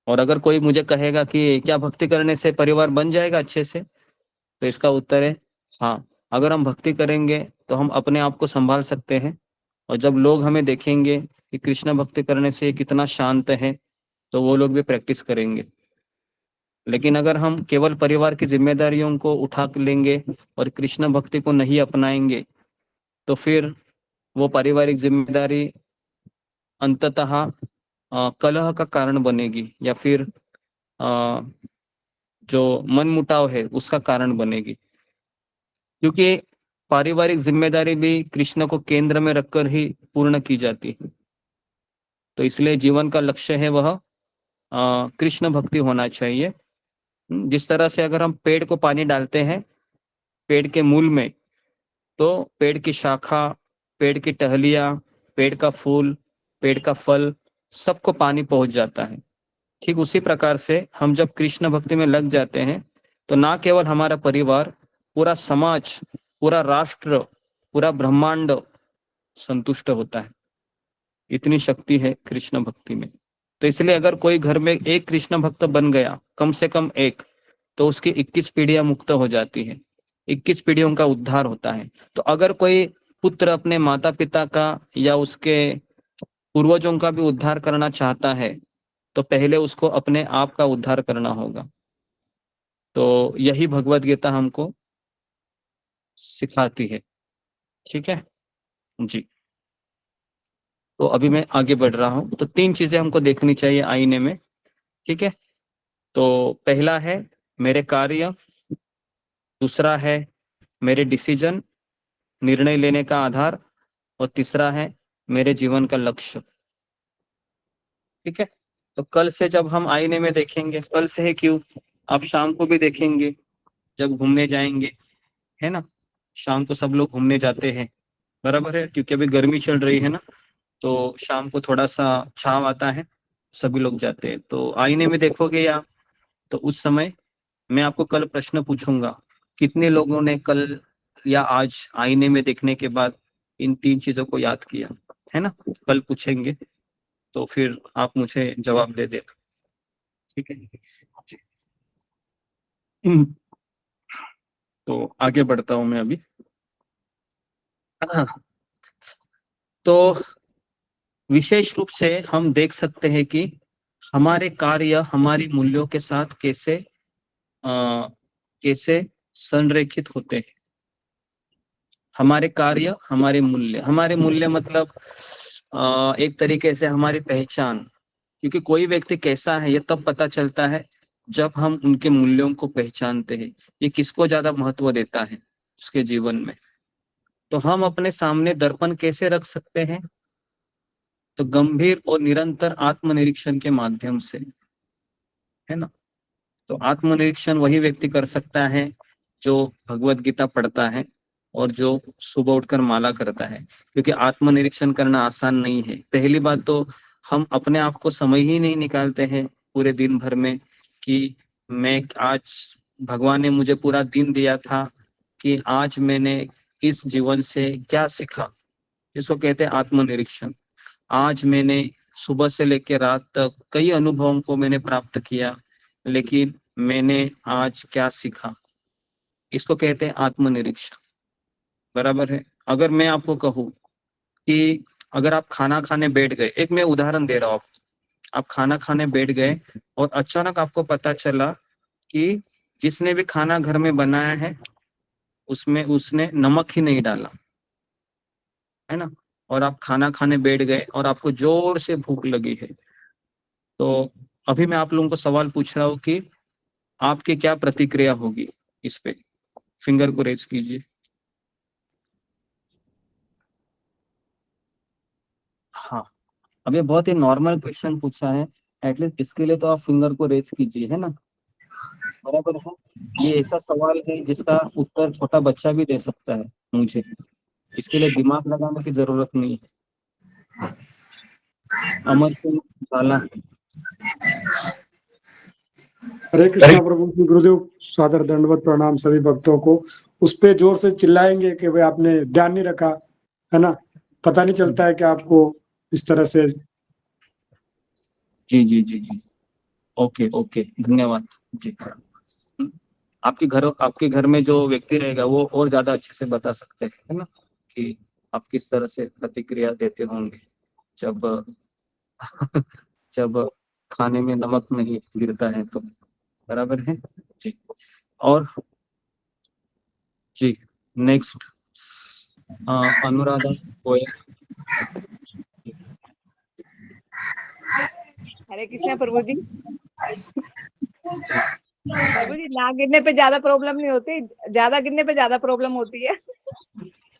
और अगर कोई मुझे कहेगा कि क्या भक्ति करने से परिवार बन जाएगा अच्छे से, तो इसका उत्तर है हाँ। अगर हम भक्ति करेंगे तो हम अपने आप को संभाल सकते हैं, और जब लोग हमें देखेंगे कि कृष्ण भक्ति करने से ये कितना शांत है, तो वो लोग भी प्रैक्टिस करेंगे। लेकिन अगर हम केवल परिवार की जिम्मेदारियों को उठा लेंगे और कृष्ण भक्ति को नहीं अपनाएंगे, तो फिर वो पारिवारिक जिम्मेदारी अंततः कलह का कारण बनेगी, या फिर जो मन मुटाव है उसका कारण बनेगी। क्योंकि पारिवारिक जिम्मेदारी भी कृष्ण को केंद्र में रखकर ही पूर्ण की जाती है। तो इसलिए जीवन का लक्ष्य है वह कृष्ण भक्ति होना चाहिए। जिस तरह से अगर हम पेड़ को पानी डालते हैं पेड़ के मूल में, तो पेड़ की शाखा, पेड़ की टहलियां, पेड़ का फूल, पेड़ का फल, सबको पानी पहुंच जाता है। ठीक उसी प्रकार से हम जब कृष्ण भक्ति में लग जाते हैं, तो ना केवल हमारा परिवार, पूरा समाज, पूरा राष्ट्र, पूरा ब्रह्मांड संतुष्ट होता है। इतनी शक्ति है कृष्ण भक्ति में। तो इसलिए अगर कोई घर में एक कृष्ण भक्त बन गया, कम से कम एक, तो उसकी 21 पीढ़ियां मुक्त हो जाती है, 21 पीढ़ियों का उद्धार होता है। तो अगर कोई पुत्र अपने माता पिता का या उसके पूर्वजों का भी उद्धार करना चाहता है, तो पहले उसको अपने आप का उद्धार करना होगा। तो यही भगवत गीता हमको सिखाती है। ठीक है जी। तो अभी मैं आगे बढ़ रहा हूं। तो 3 चीजें हमको देखनी चाहिए आईने में। ठीक है। तो पहला है मेरे कार्य, दूसरा है मेरे डिसीजन, निर्णय लेने का आधार, और तीसरा है मेरे जीवन का लक्ष्य। ठीक है। तो कल से जब हम आईने में देखेंगे, कल से है क्यों, आप शाम को भी देखेंगे जब घूमने जाएंगे, है ना। शाम को सब लोग घूमने जाते हैं, बराबर है, क्योंकि अभी गर्मी चल रही है ना, तो शाम को थोड़ा सा छांव आता है, सभी लोग जाते हैं। तो आईने में देखोगे या, तो उस समय मैं आपको कल प्रश्न पूछूंगा, कितने लोगों ने कल या आज आईने में देखने के बाद इन 3 चीजों को याद किया, है ना। कल पूछेंगे, तो फिर आप मुझे जवाब दे देना। ठीक है जी। तो आगे बढ़ता हूं मैं अभी। तो विशेष रूप से हम देख सकते हैं कि हमारे कार्य हमारी मूल्यों के साथ कैसे संरेखित होते हैं। हमारे कार्य हमारे मूल्य मतलब एक तरीके से हमारी पहचान, क्योंकि कोई व्यक्ति कैसा है ये तब पता चलता है जब हम उनके मूल्यों को पहचानते हैं, ये किसको ज्यादा महत्व देता है उसके जीवन में। तो हम अपने सामने दर्पण कैसे रख सकते हैं, तो गंभीर और निरंतर आत्मनिरीक्षण के माध्यम से, है ना। तो आत्मनिरीक्षण वही व्यक्ति कर सकता है जो भगवत गीता पढ़ता है और जो सुबह उठकर माला करता है, क्योंकि आत्मनिरीक्षण करना आसान नहीं है। पहली बात तो हम अपने आप को समय ही नहीं निकालते हैं पूरे दिन भर में कि मैं आज भगवान ने मुझे पूरा दिन दिया था कि आज मैंने इस जीवन से क्या सीखा, इसको कहते हैं आत्मनिरीक्षण। आज मैंने सुबह से लेकर रात तक कई अनुभवों को मैंने प्राप्त किया, लेकिन मैंने आज क्या सीखा, इसको कहते हैं आत्मनिरीक्षण। बराबर है। अगर मैं आपको कहूँ कि अगर आप खाना खाने बैठ गए, एक मैं उदाहरण दे रहा हूँ, आप खाना खाने बैठ गए और अचानक आपको पता चला कि जिसने भी खाना घर में बनाया है उसमें उसने नमक ही नहीं डाला, है ना। और आप खाना खाने बैठ गए और आपको जोर से भूख लगी है। तो अभी मैं आप लोगों को सवाल पूछ रहा हूँ कि आपकी क्या प्रतिक्रिया होगी इस पे। फिंगर को रेज कीजिए। हाँ, अब ये बहुत ही नॉर्मल क्वेश्चन पूछा है, एटलीस्ट इसके लिए तो आप फिंगर को रेज कीजिए, है ना। बराबर है। ये ऐसा सवाल है जिसका उत्तर छोटा बच्चा भी दे सकता है मुझे, इसके लिए दिमाग लगाने की जरूरत नहीं है। अमर सिंह झाला। हरे कृष्णा प्रभु जी, गुरुदेव सादर दंडवत प्रणाम सभी भक्तों को। उस पे जोर से चिल्लाएंगे कि भाई आपने ध्यान नहीं रखा, है ना। पता नहीं चलता है कि आपको इस तरह से। जी जी जी जी, ओके ओके, धन्यवाद जी। आपके घर में जो व्यक्ति रहेगा वो और ज्यादा अच्छे से बता सकते हैं, है ना, कि आप किस तरह से प्रतिक्रिया देते होंगे जब जब खाने में नमक नहीं गिरता है तो। बराबर है जी। और जी, नेक्स्ट अनुराधा गोयल। हरे कृष्णा प्रभु जी। प्रभु जी, ना गिरने पे ज्यादा प्रॉब्लम नहीं होती, ज्यादा गिरने पे ज्यादा प्रॉब्लम होती है।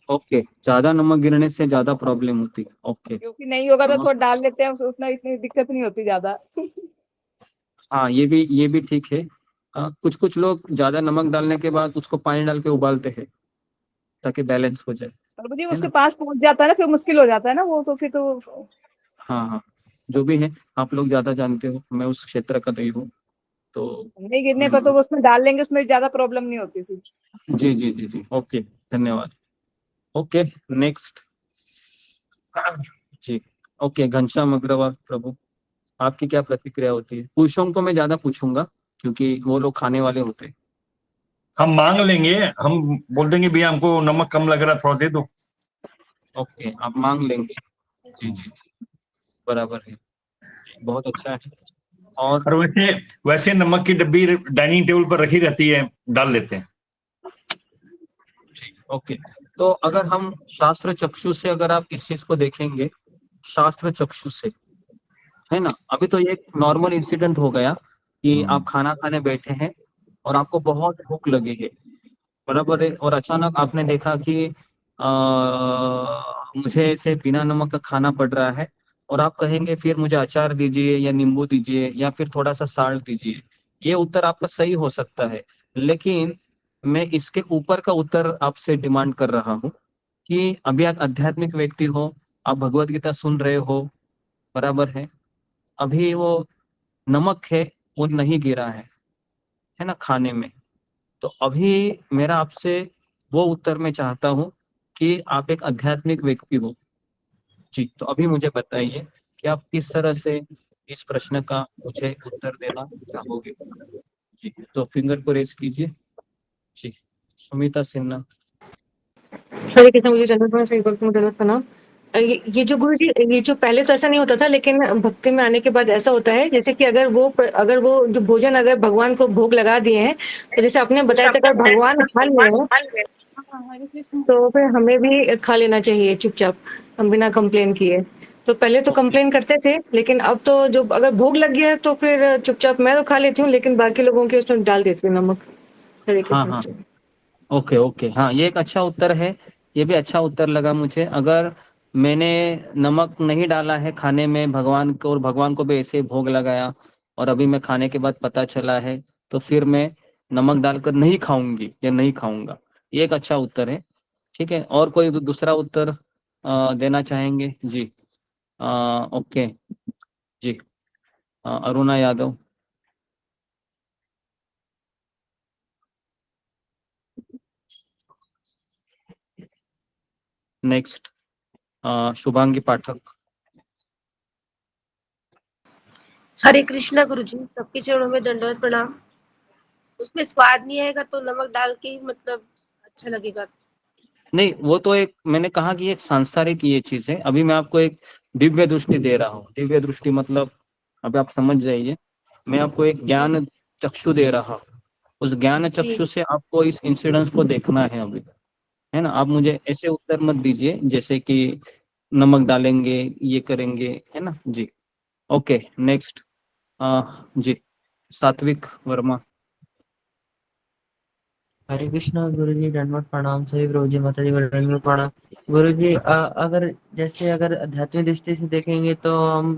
ओके, ज्यादा नमक गिरने से ज्यादा प्रॉब्लम होती है। ओके, क्योंकि नहीं होगा तो थोड़ा डाल लेते हैं, उसमें इतनी दिक्कत नहीं होती ज्यादा। हाँ, ये भी ठीक है। कुछ कुछ लोग ज्यादा नमक डालने के बाद उसको पानी डाल के उबालते हैं ताकि बैलेंस हो जाए। प्रभु जी, उसके पास पहुंच जाता है ना, फिर मुश्किल हो जाता है ना वो, तो फिर तो। हाँ हाँ, जो भी है आप लोग ज्यादा जानते हो, मैं उस क्षेत्र का नहीं हूँ तो। नहीं गिरने पर तो वो उसमें डाल लेंगे, उसमें ज्यादा प्रॉब्लम नहीं होती थी। जी जी जी जी, ओके, धन्यवाद। ओके, नेक्स्ट जी। ओके, घनश्याम अग्रवाल प्रभु, आपकी क्या प्रतिक्रिया होती है। पुरुषों को मैं ज्यादा पूछूंगा क्योंकि वो लोग खाने वाले होते हैं। हम मांग लेंगे, हम बोल देंगे भैया हमको नमक कम लग रहा, थोड़ा दे दो। ओके, आप मांग लेंगे। जी जी जी, बराबर है, बहुत अच्छा है। और वैसे नमक की डब्बी डाइनिंग टेबल पर रखी रहती है, डाल लेते हैं। ओके, तो अगर हम शास्त्र चक्षु से अगर आप इस चीज को देखेंगे, शास्त्र चक्षु से, है ना। अभी तो ये नॉर्मल इंसिडेंट हो गया कि आप खाना खाने बैठे हैं और आपको बहुत भूख लगी है, बराबर है, और अचानक आपने देखा कि मुझे ऐसे बिना नमक का खाना पड़ रहा है, और आप कहेंगे फिर मुझे अचार दीजिए या नींबू दीजिए या फिर थोड़ा सा साल्ट दीजिए। ये उत्तर आपका सही हो सकता है, लेकिन मैं इसके ऊपर का उत्तर आपसे डिमांड कर रहा हूँ कि अभी आप आध्यात्मिक व्यक्ति हो, आप भगवत गीता सुन रहे हो, बराबर है, अभी वो नमक है वो नहीं गिरा है ना खाने में। तो अभी मेरा आपसे वो उत्तर मैं चाहता हूँ कि आप एक आध्यात्मिक व्यक्ति हो जी। तो अभी मुझे बताइए कि आप किस तरह से इस प्रश्न का मुझे उत्तर देना चाहोगे जी। तो फिंगर को रेज कीजिए जी। सुमिता सिन्हा। हरे कृष्ण, मुझे दंडवत प्रणाम, सभी भक्तों को दंडवत प्रणाम। ये जो गुरु जी, ये जो पहले तो ऐसा नहीं होता था, लेकिन भक्ति में आने के बाद ऐसा होता है, जैसे कि अगर वो जो भोजन अगर भगवान को भोग लगा दिए हैं, तो जैसे आपने बताया था, अगर भगवान खा लिए हैं तो फिर हमें भी खा लेना चाहिए चुपचाप, हम बिना कंप्लेन किए। तो पहले तो कंप्लेन करते थे, लेकिन अब तो जो अगर भोग लग गया है तो फिर चुपचाप मैं तो खा लेती हूँ, लेकिन बाकी लोगों के उसमें डाल देती हूँ नमक। हरे हाँ कृष्ण हाँ, जी। ओके ओके, हाँ ये एक अच्छा उत्तर है। ये भी अच्छा उत्तर लगा मुझे। अगर मैंने नमक नहीं डाला है खाने में भगवान को, और भगवान को भी ऐसे ही भोग लगाया, और अभी मैं खाने के बाद पता चला है, तो फिर मैं नमक डालकर नहीं खाऊंगी या नहीं खाऊंगा। ये एक अच्छा उत्तर है। ठीक है, और कोई दूसरा उत्तर देना चाहेंगे जी? ओके जी, अरुणा यादव। नेक्स्ट शुभांगी पाठक। हरे कृष्णा गुरु जी, सबके चरणों में दंडवत प्रणाम। उसमें स्वाद नहीं आएगा तो नमक डाल के ही मतलब अच्छा लगेगा। नहीं, वो तो एक मैंने कहा कि एक सांसारिक ये चीज है। अभी मैं आपको एक दिव्य दृष्टि दे रहा हूँ। दिव्य दृष्टि मतलब, अभी आप समझ जाइए, मैं आपको एक ज्ञान चक्षु दे रहा हूँ। उस ज्ञान चक्षु से आपको इस इंसिडेंस को देखना है अभी, है ना? आप मुझे ऐसे उत्तर मत दीजिए जैसे कि नमक डालेंगे, ये करेंगे, है ना जी? ओके, नेक्स्ट जी, सात्विक वर्मा। हरे कृष्णा गुरु जी, दंडवत प्रणाम। सभी प्रभु जी, माता जी को प्रणाम। गुरु जी, अगर जैसे अगर आध्यात्मिक दृष्टि से देखेंगे तो हम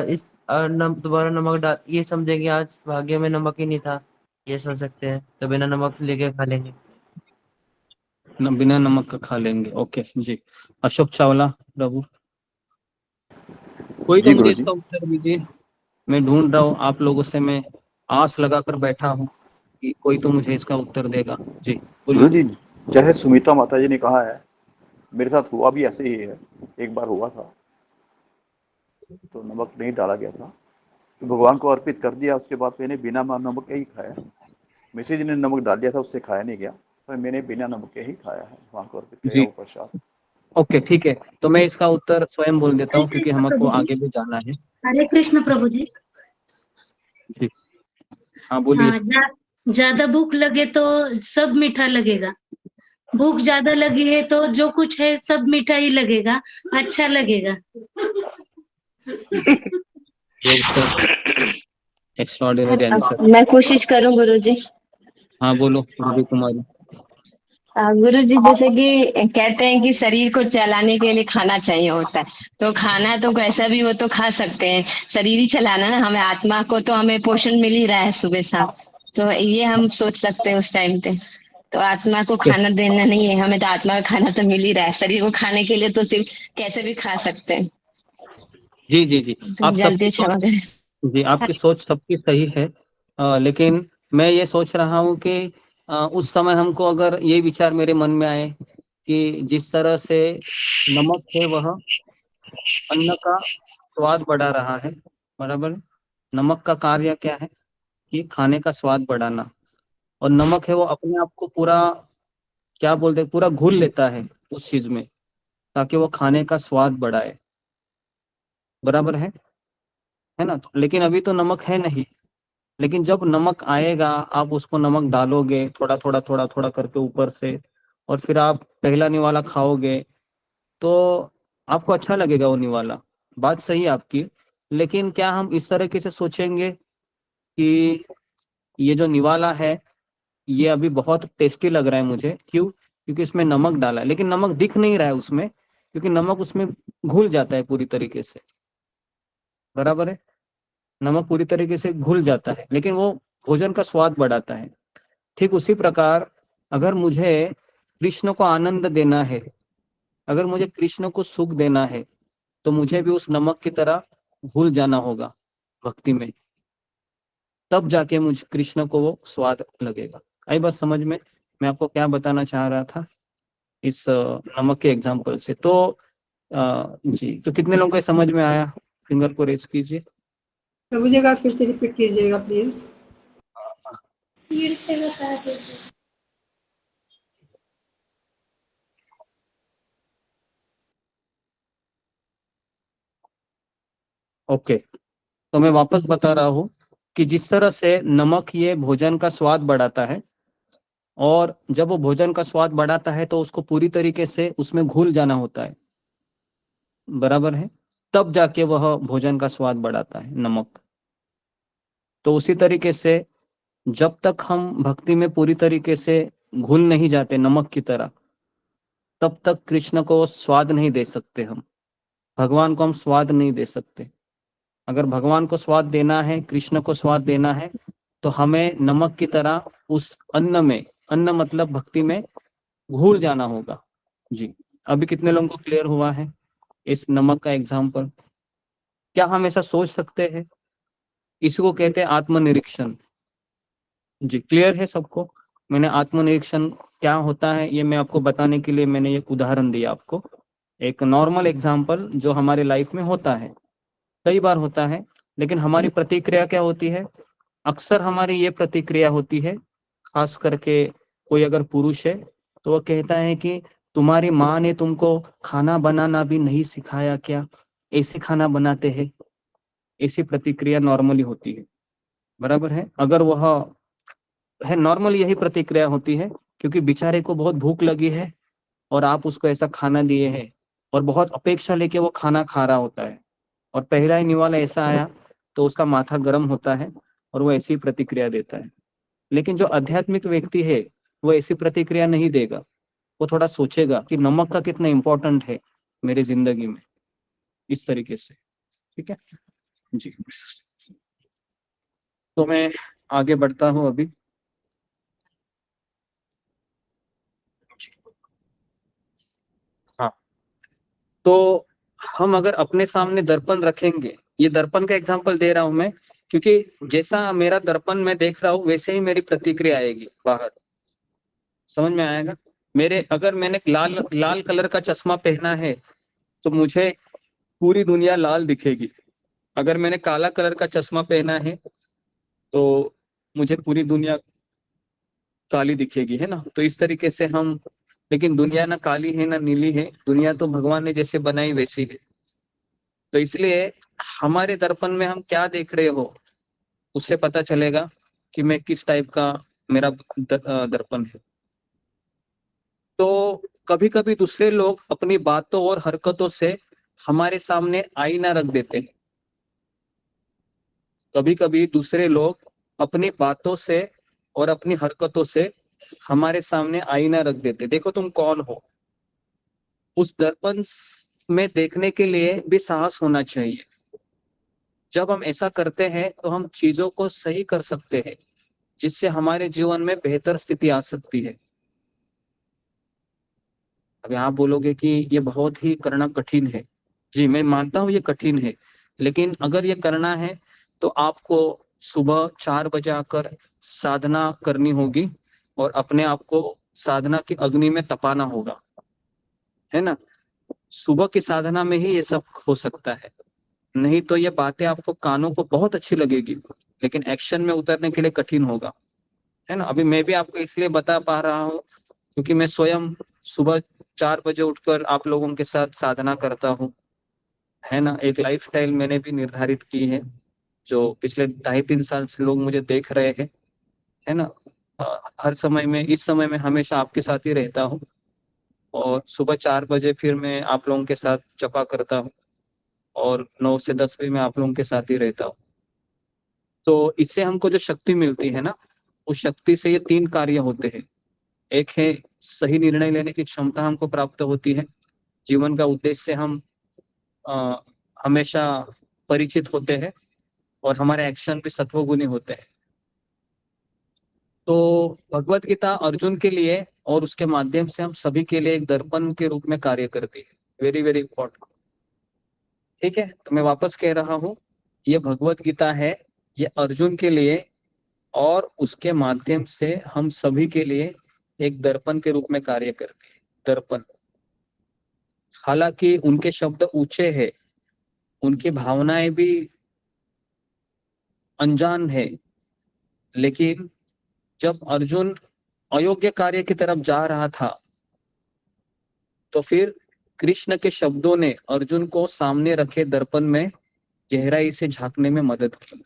इस दोबारा नमक डाल ये समझेंगे आज भाग्य में नमक ही नहीं था, ये सोच सकते हैं, तो बिना नमक लेके खा लेंगे। बिना नमक का खा लेंगे, ओके जी। अशोक चावला प्रभु, कोई तो जी मुझे गुरु जी। इसका उत्तर दीजिए। मैं ढूंढ रहा हूँ, आप लोगों से मैं आस लगाकर बैठा हूँ कि कोई तो मुझे इसका उत्तर देगा जी। गुरु बोलिए। जी, जैसे सुमिता माता जी ने कहा है, मेरे साथ हुआ भी ऐसे ही है। एक बार हुआ था तो नमक नहीं डाला गया था, तो भगवान को अर्पित कर दिया। उसके बाद मैंने बिना नमक के ही खाया। मिश्री जी ने नमक डाल दिया था, उससे खाया नहीं गया, पर मैंने बिना नमक के ही खाया है, भगवान को अर्पित किया जी वो प्रसाद। ओके, ठीक है, तो मैं इसका उत्तर स्वयं बोल देता हरे हूँ क्योंकि कृष्ण हमको प्रभु जी। आगे भी जाना है हरे कृष्ण प्रभु जी। जी। हाँ बोलिए। हाँ, ज्यादा भूख लगे तो सब मीठा लगेगा। भूख ज्यादा लगी है तो जो कुछ है सब मीठा ही लगेगा, अच्छा लगेगा। ये उत्तर एक्स्ट्रॉर्डिनरी आंसर। मैं कोशिश करूं गुरुजी। हाँ बोलो रूबी कुमारी। गुरु जी, जैसे कि कहते हैं कि शरीर को चलाने के लिए खाना चाहिए होता है, तो खाना तो कैसा भी हो तो खा सकते हैं। शरीर ही चलाना ना, हमें आत्मा को तो हमें पोषण मिल ही रहा है सुबह शाम, तो ये हम सोच सकते हैं उस टाइम पे। तो आत्मा को खाना देना नहीं है हमें, तो आत्मा का खाना तो मिल ही रहा है। शरीर को खाने के लिए तो सिर्फ कैसे भी खा सकते हैं। जी जी जी, तो आप जल्दी सबकी क्षमा सोच, करें। जी आपकी सोच सबकी सही है। लेकिन मैं ये सोच रहा हूँ कि उस समय हमको अगर ये विचार मेरे मन में आए कि जिस तरह से नमक है वह अन्न का स्वाद बढ़ा रहा है, बराबर है? नमक का कार्य क्या है कि खाने का स्वाद बढ़ाना, और नमक है वो अपने आप को पूरा, क्या बोलते हैं, पूरा घुल लेता है उस चीज में ताकि वो खाने का स्वाद बढ़ाए, बराबर है ना? लेकिन अभी तो नमक है नहीं। लेकिन जब नमक आएगा, आप उसको नमक डालोगे थोड़ा थोड़ा थोड़ा थोड़ा करके ऊपर से, और फिर आप पहला निवाला खाओगे तो आपको अच्छा लगेगा वो निवाला। बात सही है आपकी। लेकिन क्या हम इस तरीके से सोचेंगे कि ये जो निवाला है ये अभी बहुत टेस्टी लग रहा है मुझे, क्यों? क्योंकि इसमें नमक डाला है, लेकिन नमक दिख नहीं रहा है उसमें, क्योंकि नमक उसमें घुल जाता है पूरी तरीके से, बराबर है? नमक पूरी तरीके से घुल जाता है, लेकिन वो भोजन का स्वाद बढ़ाता है। ठीक उसी प्रकार, अगर मुझे कृष्ण को आनंद देना है, अगर मुझे कृष्ण को सुख देना है, तो मुझे भी उस नमक की तरह घुल जाना होगा भक्ति में, तब जाके मुझे कृष्ण को वो स्वाद लगेगा। आई बात समझ में? मैं आपको क्या बताना चाह रहा था इस नमक के एग्जाम्पल से। तो जी, तो कितने लोगों को समझ में आया? फिंगर को रेज कीजिए। प्रभु जी का फिर से रिपीट कीजिएगा प्लीज। फिर से बता दीजिए। ओके, तो मैं वापस बता रहा हूँ कि जिस तरह से नमक ये भोजन का स्वाद बढ़ाता है, और जब वो भोजन का स्वाद बढ़ाता है तो उसको पूरी तरीके से उसमें घुल जाना होता है, बराबर है, तब जाके वह भोजन का स्वाद बढ़ाता है नमक। तो उसी तरीके से जब तक हम भक्ति में पूरी तरीके से घुल नहीं जाते नमक की तरह, तब तक कृष्ण को स्वाद नहीं दे सकते हम, भगवान को हम स्वाद नहीं दे सकते। अगर भगवान को स्वाद देना है, कृष्ण को स्वाद देना है, तो हमें नमक की तरह उस अन्न में, अन्न मतलब भक्ति में, घुल जाना होगा। जी, अभी कितने लोगों को क्लियर हुआ है इस नमक का एग्जाम्पल? क्या हम ऐसा सोच सकते हैं? इसको कहते हैं आत्मनिरीक्षण। जी, क्लियर है सबको? मैंने आत्मनिरीक्षण क्या होता है ये मैं आपको बताने के लिए मैंने एक उदाहरण दिया आपको, एक नॉर्मल एग्जाम्पल जो हमारे लाइफ में होता है, कई बार होता है, लेकिन हमारी प्रतिक्रिया क्या होती है? अक्सर हमारी ये प्रतिक्रिया होती है, खास करके कोई अगर पुरुष है तो वो कहता है कि तुम्हारी माँ ने तुमको खाना बनाना भी नहीं सिखाया क्या, ऐसे खाना बनाते हैं, ऐसी प्रतिक्रिया नॉर्मली होती है, बराबर है। अगर वह है, नॉर्मली यही प्रतिक्रिया होती है, क्योंकि बेचारे को बहुत भूख लगी है और आप उसको ऐसा खाना दिए हैं और बहुत अपेक्षा लेके वो खाना खा रहा होता है, और पहला ही निवाला ऐसा आया तो उसका माथा गर्म होता है और वो ऐसी प्रतिक्रिया देता है। लेकिन जो आध्यात्मिक व्यक्ति है वो ऐसी प्रतिक्रिया नहीं देगा, वो थोड़ा सोचेगा कि नमक का कितना इंपॉर्टेंट है मेरी जिंदगी में, इस तरीके से। ठीक है जी, तो मैं आगे बढ़ता हूँ अभी। हाँ, तो हम अगर अपने सामने दर्पण रखेंगे, ये दर्पण का एग्जांपल दे रहा हूं मैं, क्योंकि जैसा मेरा दर्पण मैं देख रहा हूँ वैसे ही मेरी प्रतिक्रिया आएगी बाहर, समझ में आएगा? मेरे, अगर मैंने लाल लाल कलर का चश्मा पहना है तो मुझे पूरी दुनिया लाल दिखेगी। अगर मैंने काला कलर का चश्मा पहना है तो मुझे पूरी दुनिया काली दिखेगी, है ना? तो इस तरीके से हम, लेकिन दुनिया ना काली है ना नीली है, दुनिया तो भगवान ने जैसे बनाई वैसी है। तो इसलिए हमारे दर्पण में हम क्या देख रहे हो उससे पता चलेगा कि मैं किस टाइप का मेरा दर्पण है। तो कभी कभी दूसरे लोग अपनी बातों और हरकतों से हमारे सामने आईना रख देते हैं। कभी कभी दूसरे लोग अपनी बातों से और अपनी हरकतों से हमारे सामने आईना रख देते। देखो तुम कौन हो, उस दर्पण में देखने के लिए भी साहस होना चाहिए। जब हम ऐसा करते हैं तो हम चीजों को सही कर सकते हैं, जिससे हमारे जीवन में बेहतर स्थिति आ सकती है। अब आप बोलोगे कि ये बहुत ही करना कठिन है। जी, मैं मानता हूँ ये कठिन है, लेकिन अगर ये करना है तो आपको सुबह 4 बजे आकर साधना करनी होगी और अपने आप को साधना की अग्नि में तपाना होगा, है ना? सुबह की साधना में ही ये सब हो सकता है, नहीं तो ये बातें आपको कानों को बहुत अच्छी लगेगी, लेकिन एक्शन में उतरने के लिए कठिन होगा, है ना? अभी मैं भी आपको इसलिए बता पा रहा हूँ क्योंकि मैं स्वयं सुबह 4 बजे उठकर आप लोगों के साथ साधना करता हूँ, है ना? एक लाइफस्टाइल मैंने भी निर्धारित की है, जो पिछले 2.5-3 साल से लोग मुझे देख रहे हैं, है ना? हर समय में, इस समय में हमेशा आपके साथ ही रहता हूँ, और सुबह 4 बजे फिर मैं आप लोगों के साथ जपा करता हूँ, और 9 से 10 भी मैं आप लोगों के साथ ही रहता हूँ। तो इससे हमको जो शक्ति मिलती है ना, उस शक्ति से ये 3 कार्य होते हैं। एक है सही निर्णय लेने की क्षमता हमको प्राप्त होती है, जीवन का उद्देश्य हम हमेशा परिचित होते हैं, और हमारे एक्शन भी सत्वगुणी होते हैं। तो भगवत गीता अर्जुन के लिए और उसके माध्यम से हम सभी के लिए एक दर्पण के रूप में कार्य करती है। Very very important. ठीक है, तो मैं वापस कह रहा हूँ, ये भगवत गीता है, ये अर्जुन के लिए और उसके माध्यम से हम सभी के लिए एक दर्पण के रूप में कार्य करती है। दर्पण, हालांकि उनके शब्द ऊंचे हैं, उनकी भावनाएं भी अनजान है, लेकिन जब अर्जुन अयोग्य कार्य की तरफ जा रहा था तो फिर कृष्ण के शब्दों ने अर्जुन को सामने रखे दर्पण में गहराई से झांकने में मदद की।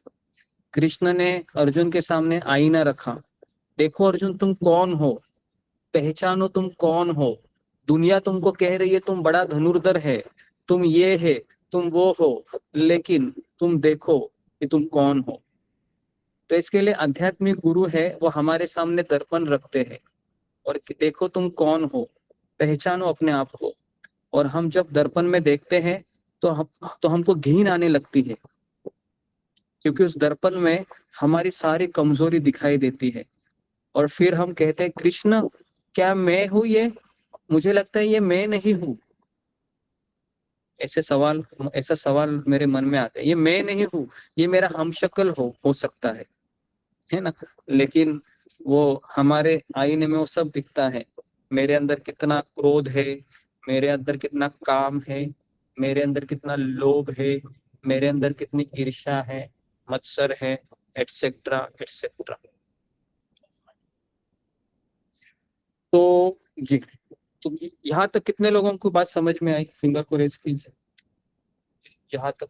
कृष्ण ने अर्जुन के सामने आईना रखा, देखो अर्जुन तुम कौन हो, पहचानो तुम कौन हो। दुनिया तुमको कह रही है तुम बड़ा धनुर्धर है, तुम ये है, तुम वो हो, लेकिन तुम देखो कि तुम कौन हो। तो इसके लिए आध्यात्मिक गुरु है वो हमारे सामने दर्पण रखते हैं और कि देखो तुम कौन हो, पहचानो अपने आप को। और हम जब दर्पण में देखते हैं तो हमको घिन आने लगती है, क्योंकि उस दर्पण में हमारी सारी कमजोरी दिखाई देती है। और फिर हम कहते हैं कृष्ण क्या मैं हूं ये? मुझे लगता है ये मैं नहीं हूं। ऐसा सवाल मेरे मन में आता है, ये मैं नहीं हूं, ये मेरा हमशक्ल हो सकता है ना। लेकिन वो हमारे आईने में वो सब दिखता है। मेरे अंदर कितना क्रोध है, मेरे अंदर कितना काम है, मेरे अंदर कितना लोभ है, मेरे अंदर कितनी ईर्ष्या है, मत्सर है, एटसेट्रा एटसेट्रा। तो जी, तो यहाँ तक कितने लोगों को बात समझ में आई? फिंगर को रेज कीजिए। यहाँ तक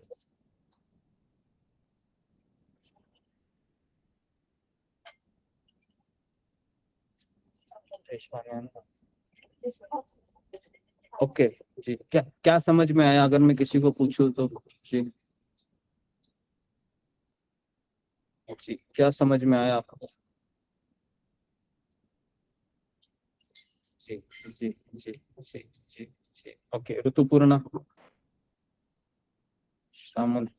ओके जी। क्या समझ में आया अगर मैं किसी को पूछूं तो? जी जी, क्या समझ में आया आपको? जी जी जी जी जी जी ओके। ऋतुपूर्णा, सामंत।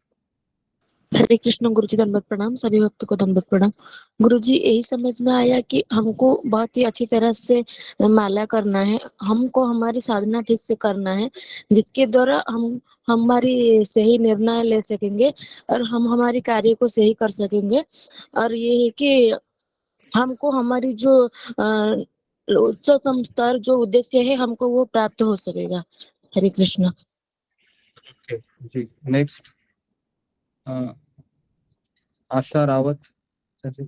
हरे कृष्ण गुरु जी, दंडवत प्रणाम। सभी भक्तों को दंडवत प्रणाम। गुरु जी, यही समझ में आया कि हमको बहुत ही अच्छी तरह से माला करना है, हमको हमारी साधना ठीक से करना है, जिसके द्वारा हम हमारी सही निर्णय ले सकेंगे और हम हमारी कार्य को सही कर सकेंगे। और ये है कि हमको हमारी जो उच्चतम स्तर जो उद्देश्य है हमको वो प्राप्त हो सकेगा। हरे कृष्ण। ओके जी, नेक्स्ट आशा रावत जी।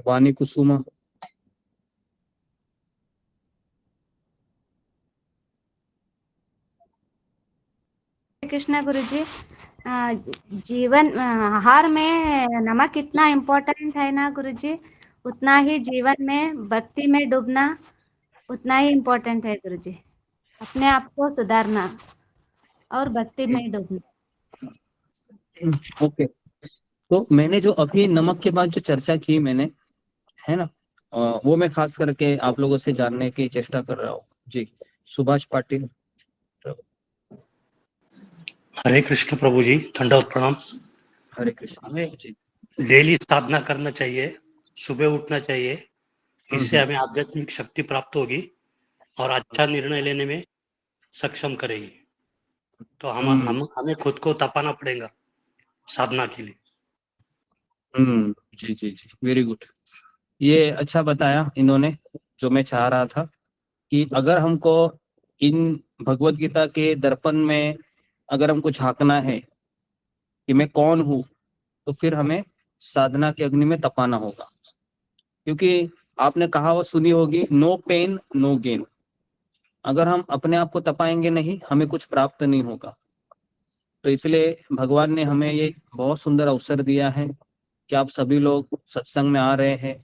वानी कुसुमा। कृष्णा गुरुजी, जीवन आहार में नमक कितना इम्पोर्टेंट है ना गुरुजी, उतना ही जीवन में भक्ति में डूबना उतना ही इम्पोर्टेंट है गुरुजी। अपने आप को सुधारना और भक्ति में डूबना। ओके, तो मैंने जो अभी नमक के बाद जो चर्चा की मैंने, है ना, वो मैं खास करके आप लोगों से जानने की चेष्टा कर रहा हूँ। जी, सुभाष पाटिल। हरे कृष्ण प्रभु जी, दंडवत प्रणाम। हरे कृष्ण। हमें डेली साधना करना चाहिए, सुबह उठना चाहिए, इससे हमें आध्यात्मिक शक्ति प्राप्त होगी और अच्छा निर्णय लेने में सक्षम करेगी। तो हमें खुद को तपाना पड़ेगा साधना के लिए। जी जी जी, वेरी गुड। ये अच्छा बताया इन्होंने, जो मैं चाह रहा था कि अगर हमको इन भगवत गीता के दर्पण में अगर हमको झांकना है कि मैं कौन हूँ, तो फिर हमें साधना के अग्नि में तपाना होगा। क्योंकि आपने कहावत सुनी होगी, नो पेन नो गेन। अगर हम अपने आप को तपाएंगे नहीं, हमें कुछ प्राप्त नहीं होगा। तो इसलिए भगवान ने हमें ये बहुत सुंदर अवसर दिया है कि आप सभी लोग सत्संग में आ रहे हैं,